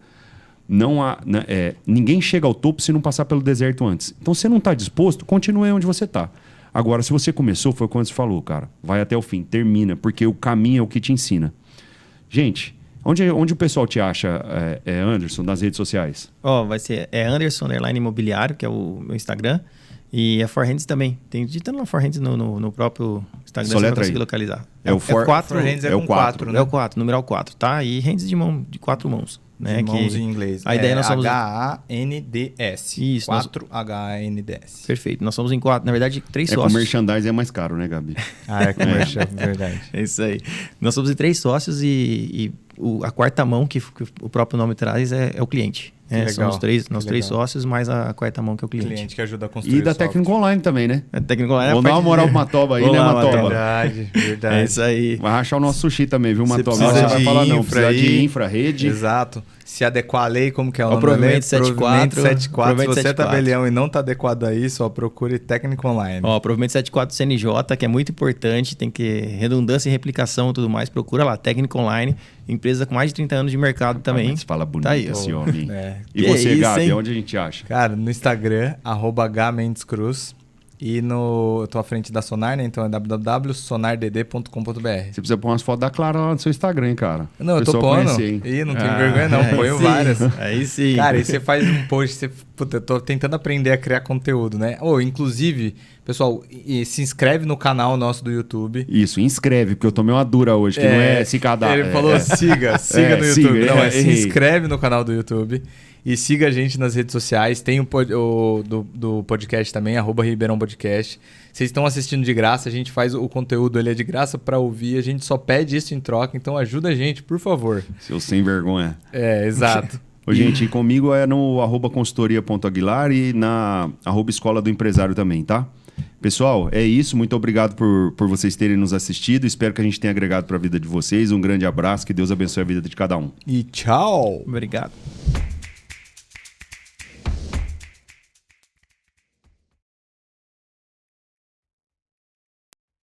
ninguém chega ao topo se não passar pelo deserto antes. Então, se você não está disposto, continue onde você está. Agora, se você começou, foi quando você falou, cara, vai até o fim, termina, porque o caminho é o que te ensina. Gente, onde o pessoal te acha, Anderson, nas redes sociais? Vai ser Anderson_imobiliário, que é o meu Instagram. E a Forhands também. Tem digitando lá Forhands no próprio Instagram, você vai conseguir localizar. Forhands é com 4, né? É o 4, numeral 4, tá? E hands de mão, de 4 mãos. Né? Irmãos em inglês. A ideia nós somos... H-A-N-D-S. Isso. 4 H-A-N-D-S. Perfeito. Nós somos em 4, na verdade, 3 Com sócios. merchandising é mais caro, né, Gabi? É commercial, verdade. É isso aí. Nós somos em 3 sócios e a quarta mão que o próprio nome traz é o cliente. Legal, São nós 3 legal. sócios, mais a quarta mão que é o cliente. Cliente que ajuda a construir E da o software. Técnico Online também, né? A técnica online é a Vamos dar uma parte moral de- pro Matoba aí, Vamos né, lá, Matoba? Verdade, verdade. É isso aí. Vai rachar o nosso sushi também, viu, Você Matoba? precisa Você vai de falar, não, infra precisa de aí. infra, rede. Exato. Se adequar à lei, como que é o Ó, nome da lei? provimento 74, 74. Se provimento você é 74. tabelião e não está adequado a isso, ó, procure Técnico Online. Ó, provimento 74 CNJ, que é muito importante, tem que redundância e replicação e tudo mais. Procura lá, Técnico Online, empresa com mais de 30 anos de mercado também. Mas fala bonito Tá aí, ó. esse homem. É. E Que você, isso, Gabi, hein? onde a gente acha? Cara, no Instagram, @HMendesCruz. E eu tô à frente da Sonar, né? Então é www.sonardd.com.br. Você precisa pôr umas fotos da Clara lá no seu Instagram, hein, cara. Não, eu tô Pessoal pondo. conhecer, hein? Ih, não tenho vergonha não, aí ponho sim. várias. Aí sim. Cara, e você faz um post, puta, eu tô tentando aprender a criar conteúdo, né? Inclusive, pessoal, se inscreve no canal nosso do YouTube. Isso, inscreve, porque eu tomei uma dura hoje, que não é se cadastrar. Ele falou siga no YouTube. siga, Não, se errei. inscreve no canal do YouTube e siga a gente nas redes sociais. Tem do podcast também, @Ribeirão Podcast. Vocês estão assistindo de graça, a gente faz o conteúdo, ele é de graça para ouvir, a gente só pede isso em troca, então ajuda a gente, por favor. Seu sem vergonha. Exato. Ô, gente, e comigo é no @consultoria.aguilar e na @escola do empresário também, tá? Pessoal, é isso. Muito obrigado por vocês terem nos assistido. Espero que a gente tenha agregado para a vida de vocês. Um grande abraço. Que Deus abençoe a vida de cada um. E tchau! Obrigado.